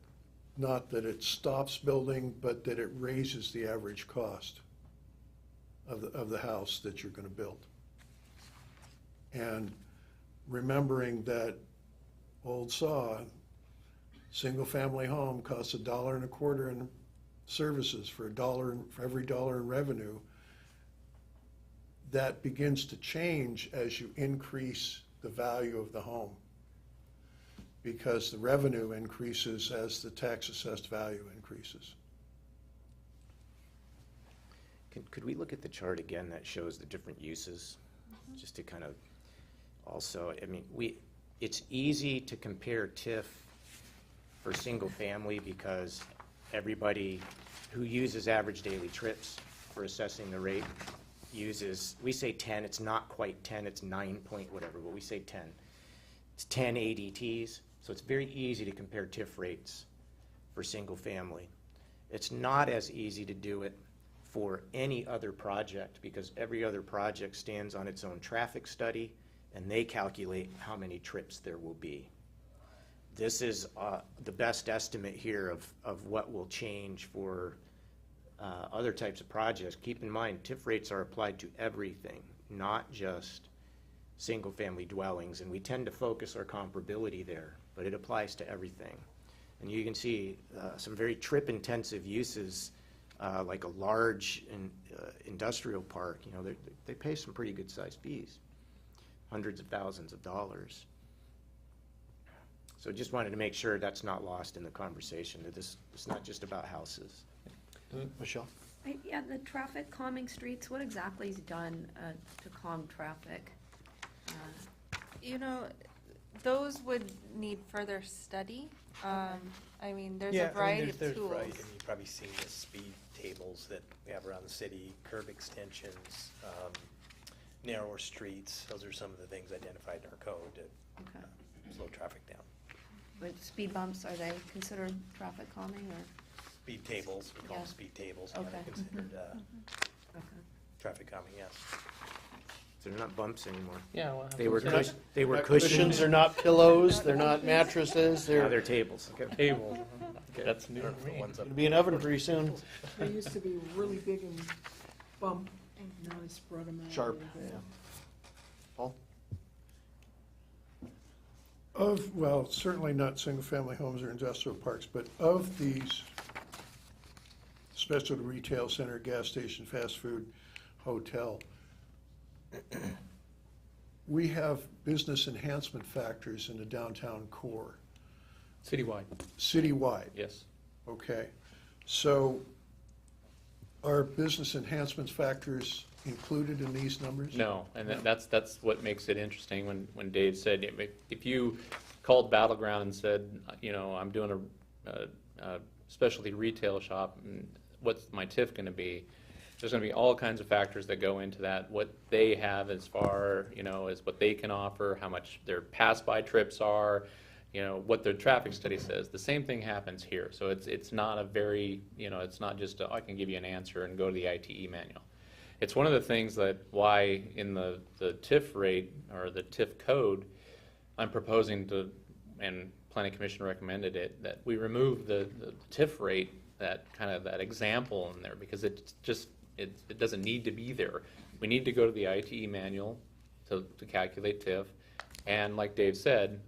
not that it stops building, but that it raises the average cost of the house that you're going to build. And remembering that old saw, single-family home costs $1.25 in services for every dollar in revenue. That begins to change as you increase the value of the home, because the revenue increases as the tax assessed value increases. Could we look at the chart again that shows the different uses? Just to kind of also, I mean, it's easy to compare TIF for single family because everybody who uses average daily trips for assessing the rate uses, we say 10, it's not quite 10, it's 9 point whatever, but we say 10. It's 10 ADTs, so it's very easy to compare TIF rates for single family. It's not as easy to do it for any other project because every other project stands on its own traffic study and they calculate how many trips there will be. This is the best estimate here of what will change for other types of projects. Keep in mind, TIF rates are applied to everything, not just single-family dwellings, and we tend to focus our comparability there, but it applies to everything. And you can see some very trip-intensive uses, like a large industrial park. They pay some pretty good-sized fees, hundreds of thousands of dollars. So just wanted to make sure that's not lost in the conversation, that it's not just about houses. Michelle? Yeah, the traffic calming streets, what exactly is done to calm traffic? Those would need further study. I mean, there's a variety of tools. Right, and you've probably seen the speed tables that we have around the city, curb extensions, narrower streets. Those are some of the things identified in our code to slow traffic down. But speed bumps, are they considered traffic calming or? Speed tables, we call them speed tables, yeah, they're Okay. considered Okay. traffic calming, yes. So they're not bumps anymore. Yeah, well, They were Not cushions. Cushions, they're not pillows, they're not mattresses, Now they're they're tables. Table. That's new to The me. ones up gonna be an oven pretty soon. They used to be really big and bump, now they spread them out. a Sharp, little bit. yeah. Paul? Well, certainly not single-family homes or industrial parks, but of these specialty retail center, gas station, fast food, hotel, we have business enhancement factors in the downtown core, Citywide, citywide, yes. okay? So are business enhancements factors included in these numbers? No, and that's what makes it interesting when Dave said, if you called Battleground and said, I'm doing a specialty retail shop, and what's my TIF going to be? There's going to be all kinds of factors that go into that, what they have as far, as what they can offer, how much their pass-by trips are, what their traffic study says. The same thing happens here. So it's not a very, it's not just I can give you an answer and go to the ITE manual. It's one of the things that why in the TIF rate or the TIF code, I'm proposing to, and Planning Commission recommended it, that we remove the TIF rate, that kind of that example in there, because it doesn't need to be there. We need to go to the ITE manual to calculate TIF, and like Dave said,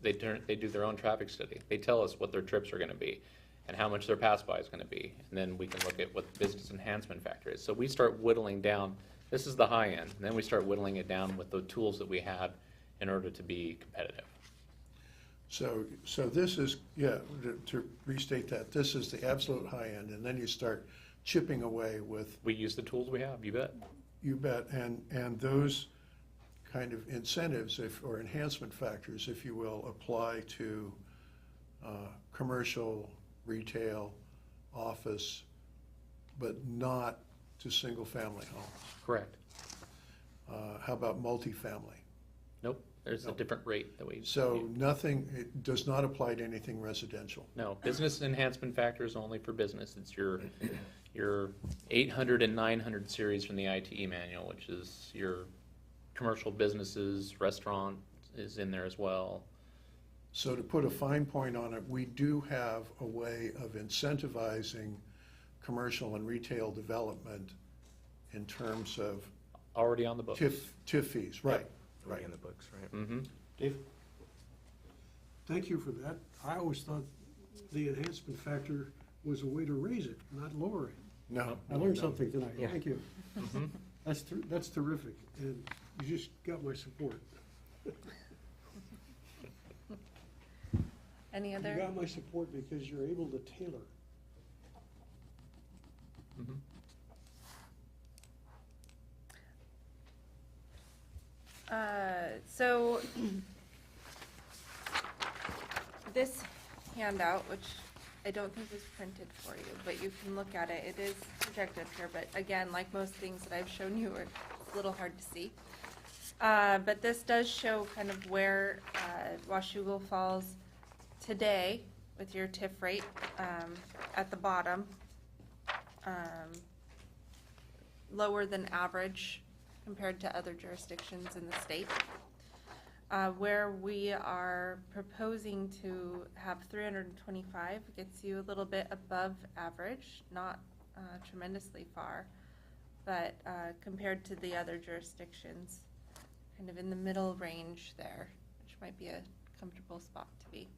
they do their own traffic study. They tell us what their trips are going to be and how much their pass-by is going to be, and then we can look at what the business enhancement factor is. So we start whittling down. This is the high end, and then we start whittling it down with the tools that we have in order to be competitive. So this is, to restate that, this is the absolute high end, and then you start chipping away with. We use the tools we have, you bet. You bet, and those kind of incentives, or enhancement factors, if you will, apply to commercial, retail, office, but not to single-family homes. Correct. How about multifamily? Nope, there's a different rate that we. So nothing, it does not apply to anything residential? No, business enhancement factor is only for business. It's your 800 and 900 series from the ITE manual, which is your commercial businesses, restaurant is in there as well. So to put a fine point on it, we do have a way of incentivizing commercial and retail development in terms of already on the books. TIF fees, right. Already in the books, right? Mm-hmm. Dave? Thank you for that. I always thought the enhancement factor was a way to raise it, not lower it. No. I learned something tonight. Yeah. Thank you. Mm-hmm. That's terrific, and you just got my support. Any You other? got my support because you're able to tailor. Mm-hmm. So this handout, which I don't think was printed for you, but you can look at it. It is projected here, but again, like most things that I've shown you, it's a little hard to see. But this does show kind of where Washougal falls today with your TIF rate at the bottom. Lower than average compared to other jurisdictions in the state. Where we are proposing to have 325 gets you a little bit above average, not tremendously far, but compared to the other jurisdictions, kind of in the middle range there, which might be a comfortable spot to be.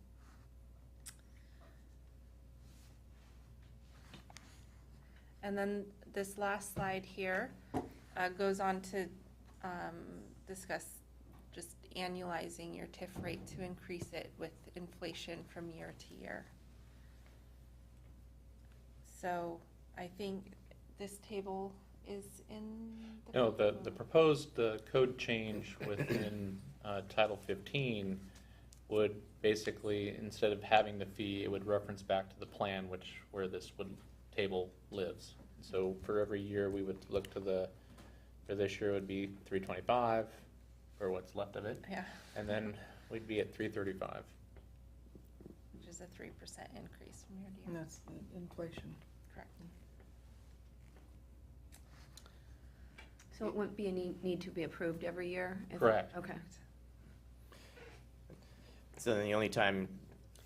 And then this last slide here goes on to discuss just annualizing your TIF rate to increase it with inflation from year to year. So I think this table is in the. No, the proposed code change within Title 15 would basically, instead of having the fee, it would reference back to the plan, where this table lives. So for every year, we would look to for this year it would be 325 for what's left of it. Yeah. And then we'd be at 335. Which is a 3% increase from year to year. And that's the inflation. Correct. So it wouldn't be a need to be approved every year? Correct. Okay. So then the only time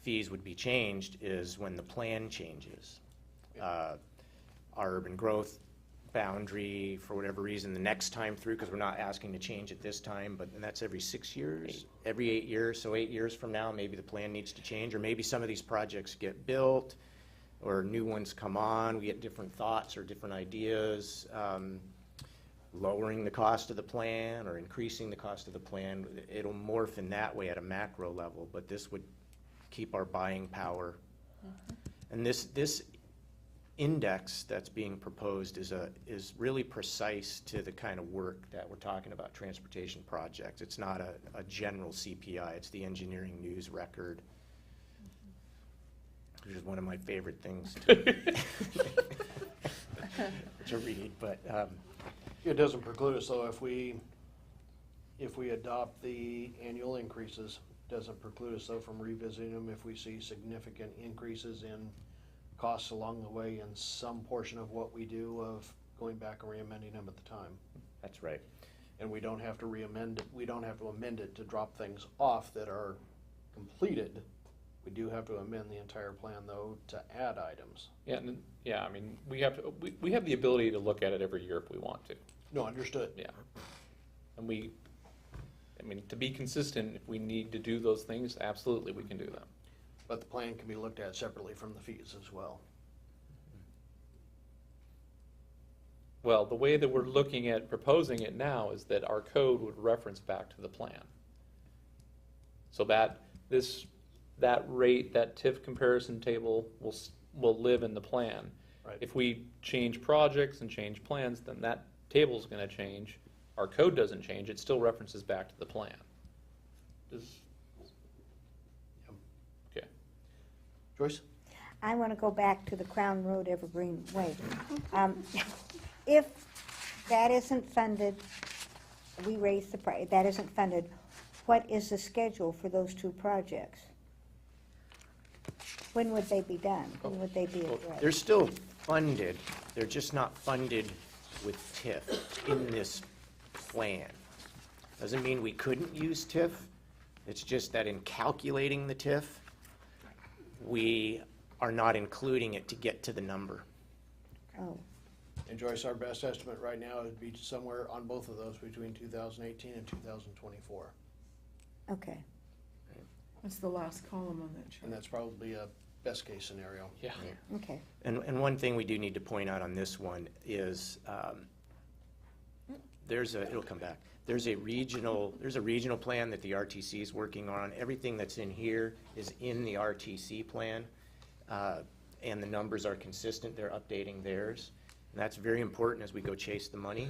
fees would be changed is when the plan changes. Our urban growth boundary, for whatever reason, the next time through, because we're not asking to change it this time, but and that's every 6 years, every 8 years. So 8 years from now, maybe the plan needs to change, or maybe some of these projects get built, or new ones come on. We get different thoughts or different ideas. lowering the cost of the plan or increasing the cost of the plan. It'll morph in that way at a macro level, but this would keep our buying power. And this index that's being proposed is really precise to the kind of work that we're talking about, transportation projects. It's not a general CPI, it's the engineering news record, which is one of my favorite things to read, but It doesn't preclude us, though, if we adopt the annual increases, doesn't preclude us, though, from revisiting them if we see significant increases in costs along the way in some portion of what we do of going back and re-amending them at the time. that's right. And we don't have to re-amend it, we don't have to amend it to drop things off that are completed. We do have to amend the entire plan, though, to add items. Yeah, I mean, we have to, we have the ability to look at it every year if we want to. No, understood. Yeah. And I mean, to be consistent, if we need to do those things, absolutely, we can do them. But the plan can be looked at separately from the fees as well. Well, the way that we're looking at proposing it now is that our code would reference back to the plan. So that rate, that TIF comparison table will live in the plan. Right. If we change projects and change plans, then that table's gonna change. Our code doesn't change, it still references back to the plan. Okay. Joyce? I want to go back to the Crown Road Evergreen Way. If that isn't funded, we raise the price, that isn't funded, what is the schedule for those two projects? When would they be done? When would they be addressed? They're still funded, they're just not funded with TIF in this plan. Doesn't mean we couldn't use TIF, it's just that in calculating the TIF, we are not including it to get to the number. Oh, And Joyce, our best estimate right now would be somewhere on both of those between 2018 and 2024. okay. That's the last column on that chart. And that's probably a best-case scenario. Yeah. Okay. And one thing we do need to point out on this one is, it'll come back. There's a regional plan that the RTC is working on. Everything that's in here is in the RTC plan, and the numbers are consistent. They're updating theirs. And that's very important as we go chase the money.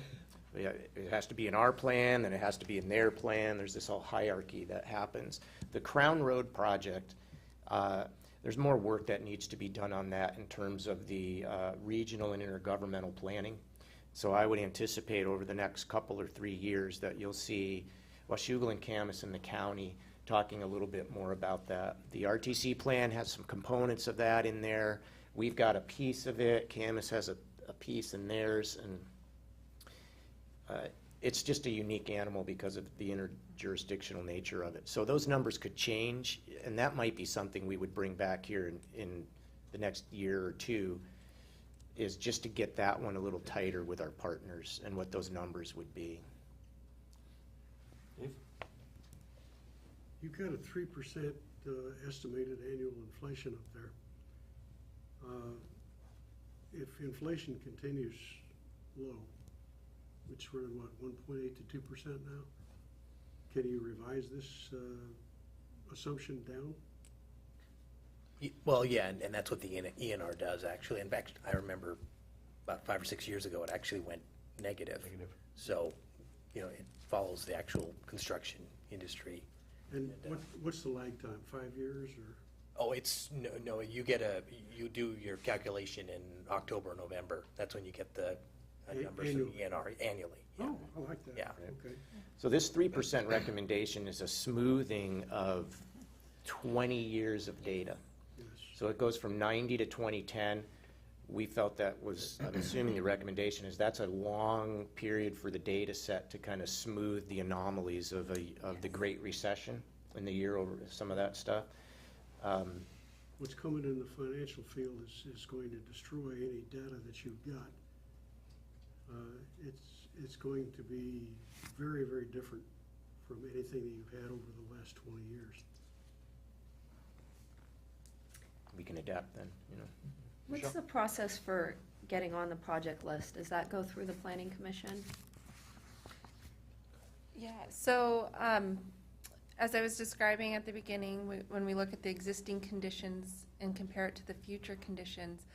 It has to be in our plan, and it has to be in their plan. There's this whole hierarchy that happens. The Crown Road project, there's more work that needs to be done on that in terms of the regional and intergovernmental planning. So I would anticipate over the next couple or 3 years that you'll see Washougal and Camas and the county talking a little bit more about that. The RTC plan has some components of that in there. We've got a piece of it. Camas has a piece in theirs, and it's just a unique animal because of the interjurisdictional nature of it. So those numbers could change, and that might be something we would bring back here in the next year or two, is just to get that one a little tighter with our partners and what those numbers would be. You've got a 3% estimated annual inflation up there. If inflation continues low, which we're at what, 1.8 to 2% now? Can you revise this assumption down? Well, yeah, and that's what the ENR does, actually. In fact, I remember about 5 or 6 years ago, it actually went negative. So, it follows the actual construction industry. And what's the lag time, 5 years or? Oh, it's, no, you do your calculation in October or November. That's when you get the numbers from ENR annually. Yeah. Oh, I like that. Yeah. Okay. So this 3% recommendation is a smoothing of 20 years of data. Yes. So it goes from 90 to 2010. We felt that was, I'm assuming the recommendation is that's a long period for the data set to kind of smooth the anomalies of the Great Recession in the year over some of that stuff. What's coming in the financial field is going to destroy any data that you've got. It's going to be very, very different from anything that you've had over the last 20 years. We can adapt then, What's the process for getting on the project list? Does that go through the planning commission? Yeah, so as I was describing at the beginning, when we look at the existing conditions and compare it to the future conditions,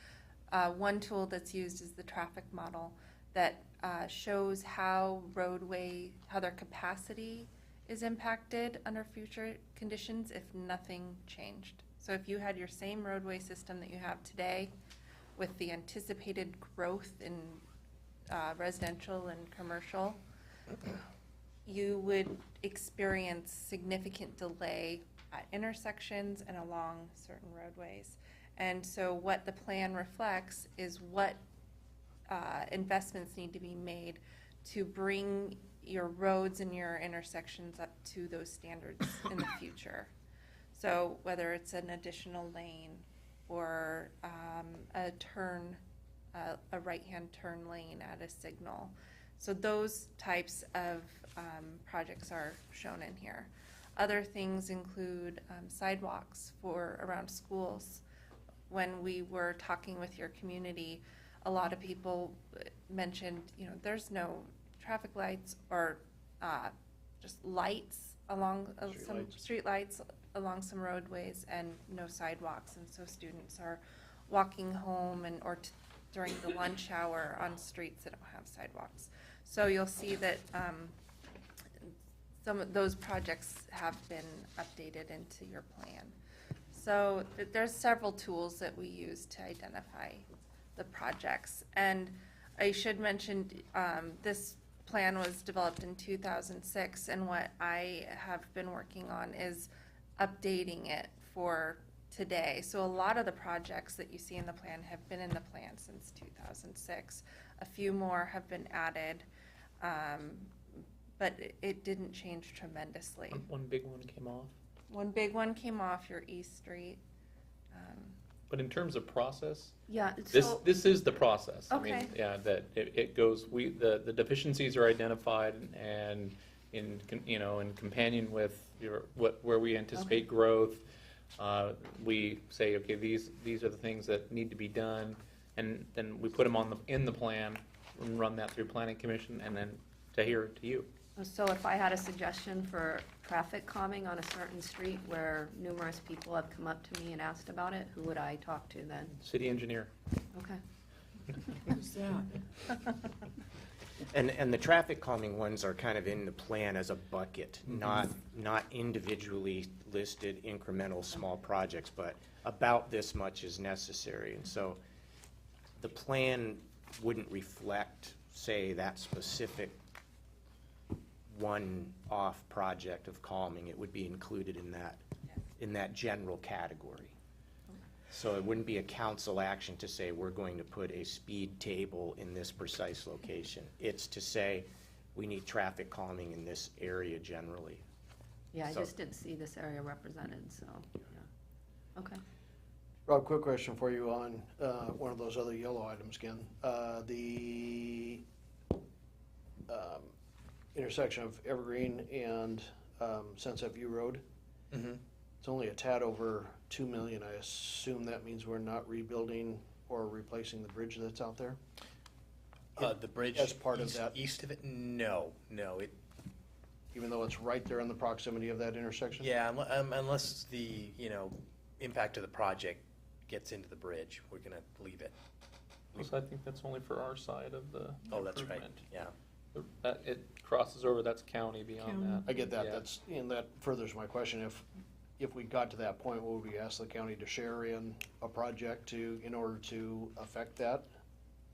one tool that's used is the traffic model that shows how their capacity is impacted under future conditions if nothing changed. So if you had your same roadway system that you have today with the anticipated growth in residential and commercial, you would experience significant delay at intersections and along certain roadways. And so what the plan reflects is what investments need to be made to bring your roads and your intersections up to those standards in the future. So whether it's an additional lane or a right-hand turn lane at a signal. So those types of projects are shown in here. Other things include sidewalks around schools. When we were talking with your community, a lot of people mentioned, there's no traffic lights or just lights along some street lights along some roadways and no sidewalks. And so students are walking home or during the lunch hour on streets that don't have sidewalks. So you'll see that some of those projects have been updated into your plan. So there's several tools that we use to identify the projects. And I should mention this plan was developed in 2006, and what I have been working on is updating it for today. So a lot of the projects that you see in the plan have been in the plan since 2006. A few more have been added, but it didn't change tremendously. One big one came off. One big one came off your East Street. But in terms of process, Yeah, this is the process. Okay. I mean, yeah, that it goes. The deficiencies are identified, and in companion with where we anticipate growth, we say, okay, these are the things that need to be done, and then we put them in the plan and run that through Planning Commission, and then to you. So if I had a suggestion for traffic calming on a certain street where numerous people have come up to me and asked about it, who would I talk to then? City engineer. Okay. Who's that? And the traffic calming ones are kind of in the plan as a bucket, not individually listed incremental small projects, but about this much is necessary. And so the plan wouldn't reflect, say, that specific one-off project of calming. It would be included in that general category. So it wouldn't be a council action to say we're going to put a speed table in this precise location. It's to say we need traffic calming in this area generally. Yeah, I So- just didn't see this area represented, so, yeah. Okay. Rob, quick question for you on one of those other yellow items again. The intersection of Evergreen and Sunset View Road. Mhm. It's only a tad over 2 million. I assume that means we're not rebuilding or replacing the bridge that's out there? The bridge As part of that? east of it? No. Even though it's right there in the proximity of that intersection? Yeah, unless the, impact of the project gets into the bridge, we're gonna leave it. So I think that's only for our side of the Oh, that's right, improvement. yeah. It crosses over, that's county beyond that. I get that, Yeah. that furthers my question. If we got to that point, would we ask the county to share in a project in order to affect that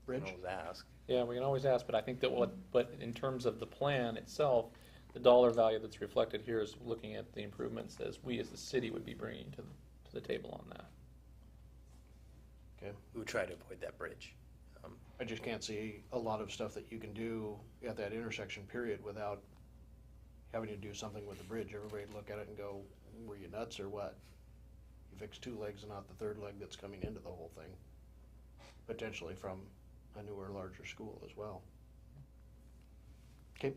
bridge? Always ask. Yeah, we can always ask, but I think that but in terms of the plan itself, the dollar value that's reflected here is looking at the improvements as we as the city would be bringing to the table on that. Okay. We would try to avoid that bridge. I just can't see a lot of stuff that you can do at that intersection period without having to do something with the bridge. Everybody'd look at it and go, were you nuts or what? You fixed 2 legs and not the 3rd leg that's coming into the whole thing, potentially from a newer, larger school as well. Okay.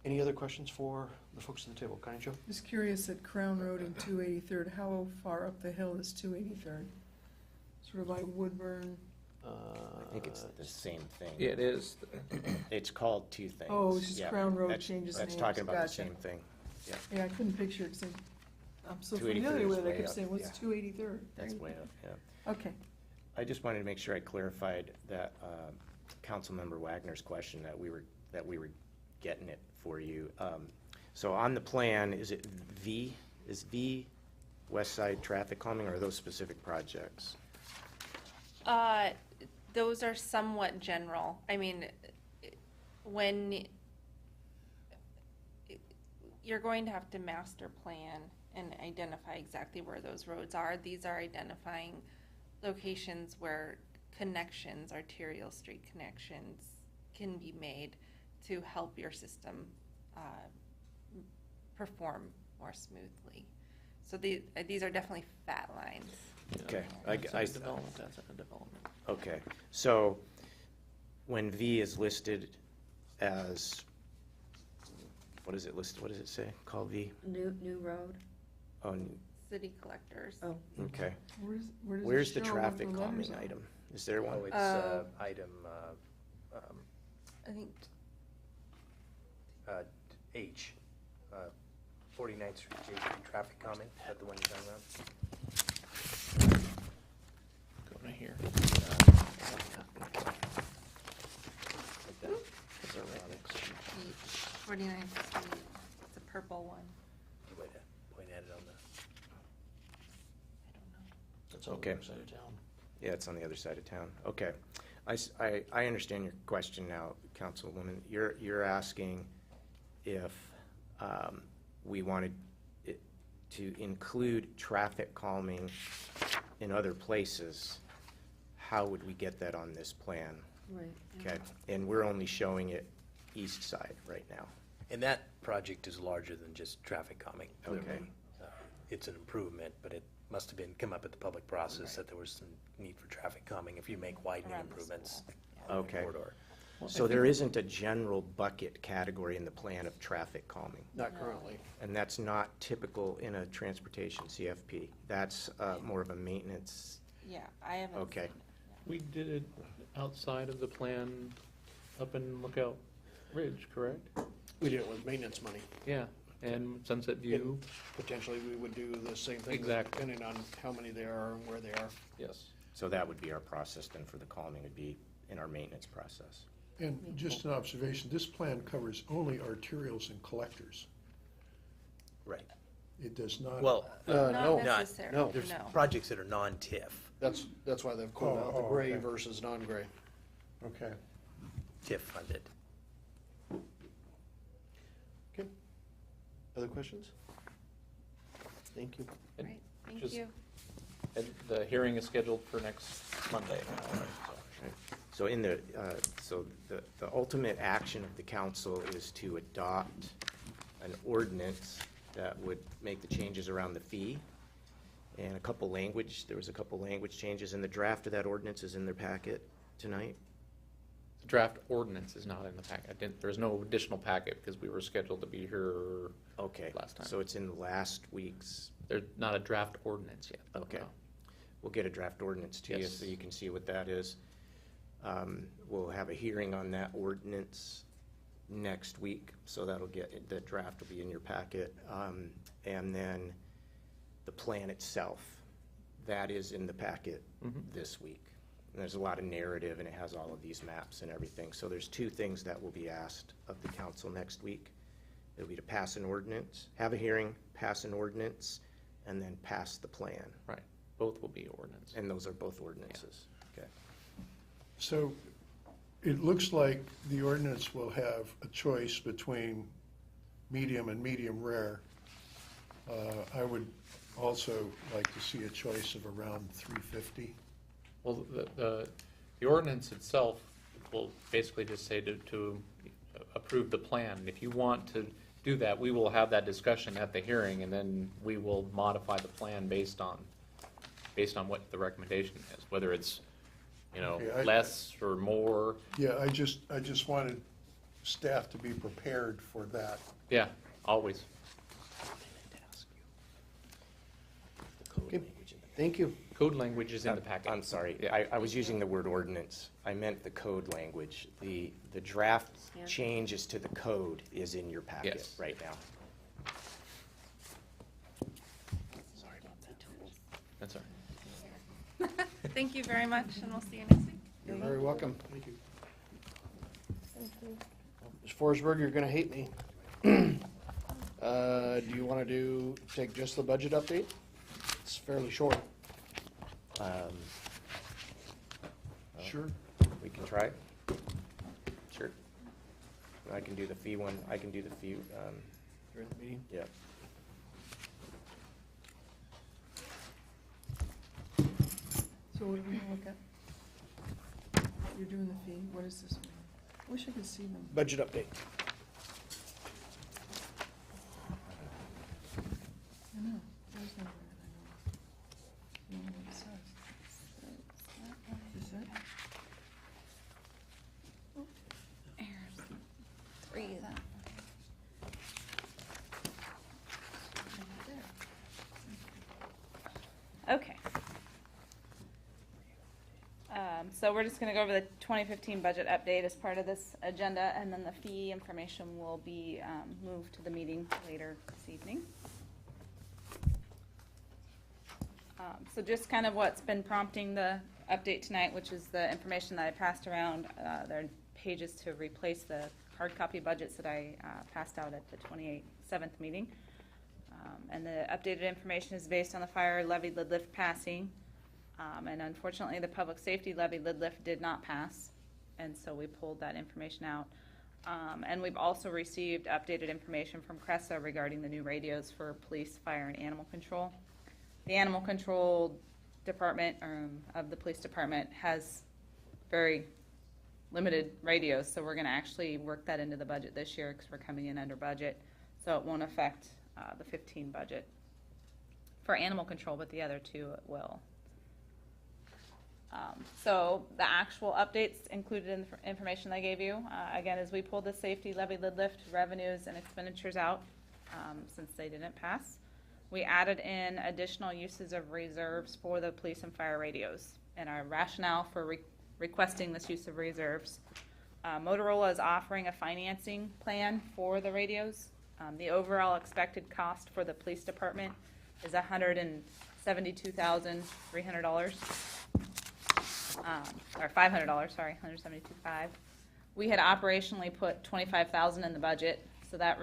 Any other questions for the folks at the table? Connie Jo? Just curious, at Crown Road and 283rd, how far up the hill is 283rd? Sort of like Woodburn, I think it's the same thing. It is. It's called two things. Oh, it's just Yeah, Crown Road that's- changes That's names. talking about the Gotcha. same thing. Yeah, Yeah, I couldn't picture it, 'cause I'm so 283 familiar with is it, I way kept up, saying, what's yeah. 283rd? that's way up, yeah. Okay. I just wanted to make sure I clarified that Councilmember Wagner's question, that we were getting it for you. So on the plan, is V West Side traffic calming, or are those specific projects? Those are somewhat general. I mean, when you're going to have to master plan and identify exactly where those roads are. These are identifying locations where connections, arterial street connections, can be made to help your system perform more smoothly. So these are definitely fat lines. Okay. Development, that's a development. Okay, so when V is listed as, what is it listed, what does it say, call V? New road. Oh, City collectors. Oh. okay. Where does it Where's the show what traffic letters calming are? item? Is there one? Oh, it's item I think H, 49th Street, J Street traffic calming. Is that the one you're talking about? Going to here. 49th Street. It's a purple one. Way to point at it on the. I don't know. That's on the Okay. other side of town. Yeah, it's on the other side of town. Okay. I understand your question now, Councilwoman. You're asking if we wanted it to include traffic calming in other places. How would we get that on this plan? Right. Okay, and we're only showing it east side right now. And that project is larger than just traffic calming. Okay. It's an improvement, but it must have come up at the public process that there was some need for traffic calming if you make widening Around the improvements. school. on the Okay. corridor. So there isn't a general bucket category in the plan of traffic calming? Not currently. And that's not typical in a transportation CFP? That's more of a maintenance? Yeah, I haven't. Okay. seen it. We did it outside of the plan up in Lookout Ridge, correct? We did it with maintenance money. Yeah, and Sunset View, Potentially, we would do the same thing. Exactly. Depending on how many there are and where they are. yes. So that would be our process then for the calming, would be in our maintenance process? And just an observation, this plan covers only arterials and collectors. Right. It does not. Well, Not No, necessarily, no. there's no. projects that are non-TIF, That's why they've called out the Oh, gray okay. versus non-gray. Okay. TIF funded. Okay. Other questions? Thank you. And Right, thank just- you. And the hearing is scheduled for next Monday. So in the, the ultimate action of the council is to adopt an ordinance that would make the changes around the fee and there was a couple language changes, and the draft of that ordinance is in their packet tonight. The draft ordinance is not in the packet. There's no additional packet because we were scheduled to be here Okay. last time. So it's in last week's, There's not a draft ordinance yet. okay. No. We'll get a draft ordinance to you Yes. so you can see what that is. We'll have a hearing on that ordinance next week, so the draft will be in your packet. And then the plan itself, that is in the packet this week. And there's a lot of narrative, and it has all of these maps and everything. So there's two things that will be asked of the council next week. It'll be to pass an ordinance, have a hearing, pass an ordinance, and then pass the plan. Right, both will be ordinance. And those are both ordinances. Okay. So it looks like the ordinance will have a choice between medium and medium rare. I would also like to see a choice of around 350. Well, the ordinance itself will basically just say to approve the plan. If you want to do that, we will have that discussion at the hearing, and then we will modify the plan based on what the recommendation is, whether it's, Okay, less or more. Yeah, I just wanted staff to be prepared for that. Yeah, always. Okay. Thank you. code language is in the packet. I'm sorry, I was using the word ordinance. I meant the code language. The draft Yeah. changes to the code is in your packet Yes. right now. That's all right. Thank you very much, and we'll see you next week. You're very welcome. Thank you. Ms. Forsberg, you're gonna hate me. Do you wanna take just the budget update? It's fairly short. Sure. We can try. Sure. I can do the fee one. I can do the fee. During the meeting. Yeah. So what are we gonna look at? You're doing the fee, what is this one? I wish I could see them. Budget update. I know, there's no way that I know. You know what it says? Is it? Three of them. Okay. So we're just gonna go over the 2015 budget update as part of this agenda, and then the fee information will be moved to the meeting later this evening. So just kind of what's been prompting the update tonight, which is the information that I passed around. There are pages to replace the hard copy budgets that I passed out at the 27th meeting. And the updated information is based on the fire levy lid lift passing. And unfortunately, the public safety levy lid lift did not pass, and so we pulled that information out. And we've also received updated information from Cressa regarding the new radios for police, fire, and animal control. The animal control department of the police department has very limited radios, so we're going to actually work that into the budget this year because we're coming in under budget, so it won't affect the 15 budget for animal control, but the other two it will. So the actual updates included in the information I gave you, again, as we pulled the safety levy lid lift revenues and expenditures out, since they didn't pass, we added in additional uses of reserves for the police and fire radios. And our rationale for requesting this use of reserves, Motorola is offering a financing plan for the radios. The overall expected cost for the police department is $172,300. Or $500, sorry, $172,500. We had operationally put $25,000 in the budget, so that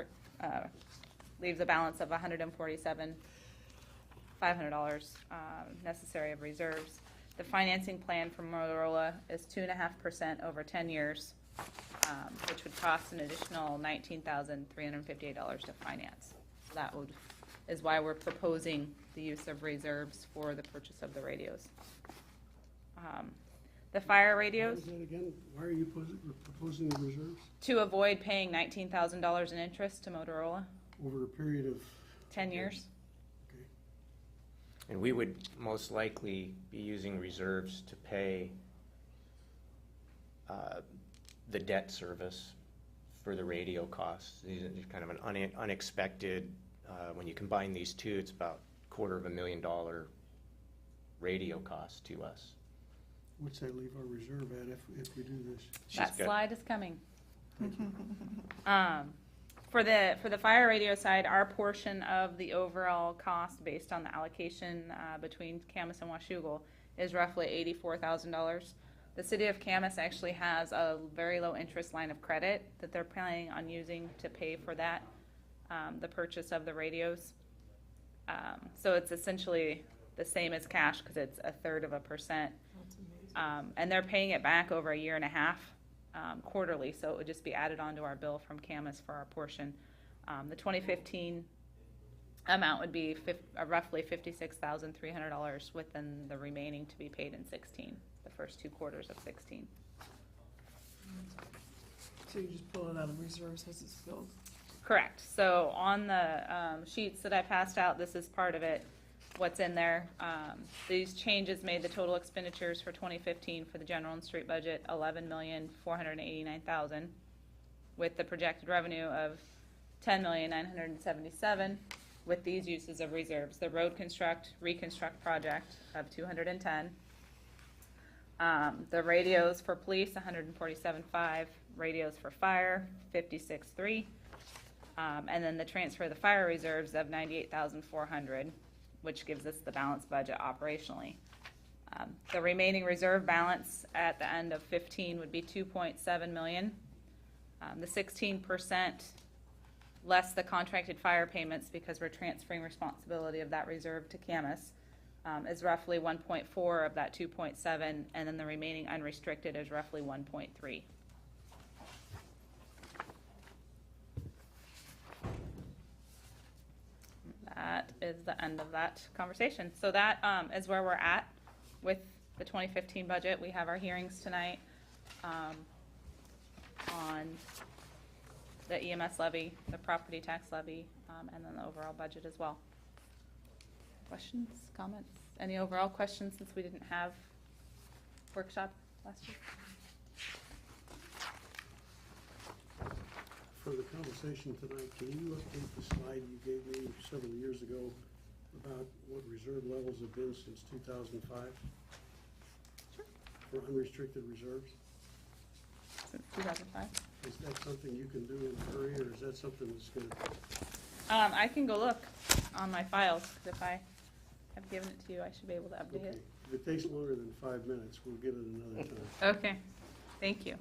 leaves a balance of $147,500 necessary of reserves. The financing plan from Motorola is 2.5% over 10 years, which would cost an additional $19,358 to finance. So that is why we're proposing the use of reserves for the purchase of the radios. The fire radios, What was that again? Why are you proposing the reserves? to avoid paying $19,000 in interest to Motorola, Over a period of? 10 years. Okay. And we would most likely be using reserves to pay the debt service for the radio costs. These are kind of an unexpected, when you combine these two, it's about $250,000 radio cost to us. What's that leave our reserve at if we do this? That slide is coming. For the fire radio side, our portion of the overall cost based on the allocation between Camas and Washougal is roughly $84,000. The city of Camas actually has a very low interest line of credit that they're planning on using to pay for that, the purchase of the radios. So it's essentially the same as cash because it's 1/3%. And they're paying it back over a year and a half quarterly, so it would just be added onto our bill from Camas for our portion. The 2015 amount would be roughly $56,300, within the remaining to be paid in 16, the first 2 quarters of 16. So you just pull it out of reserves as it's filled? Correct. So on the sheets that I passed out, this is part of it, what's in there. These changes made the total expenditures for 2015 for the general and street budget $11,489,000, with the projected revenue of $10,977,000, with these uses of reserves. The road reconstruct project of 210. The radios for police, 147.5. Radios for fire, 56.3. And then the transfer of the fire reserves of 98,400, which gives us the balanced budget operationally. The remaining reserve balance at the end of 15 would be 2.7 million. The 16% less the contracted fire payments, because we're transferring responsibility of that reserve to Camas, is roughly 1.4 of that 2.7, and then the remaining unrestricted is roughly 1.3. That is the end of that conversation. So that is where we're at with the 2015 budget. We have our hearings tonight on the EMS levy, the property tax levy, and then the overall budget as well. Questions, comments? Any overall questions since we didn't have workshop last year? For the conversation tonight, can you update the slide you gave me several years ago about what reserve levels have been since 2005? Sure. For unrestricted reserves? Since 2005. Is that something you can do in a hurry, or is that something that's gonna? I can go look on my files, 'cause if I have given it to you, I should be able to update Okay. it. If it takes longer than 5 minutes, we'll get it another time. Okay, thank you.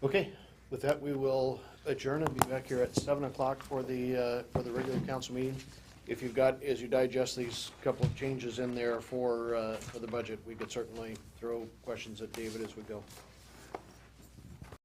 Okay, with that, we will adjourn and be back here at 7 o'clock for the regular council meeting. If you've got, as you digest these couple of changes in there for the budget, we could certainly throw questions at David as we go.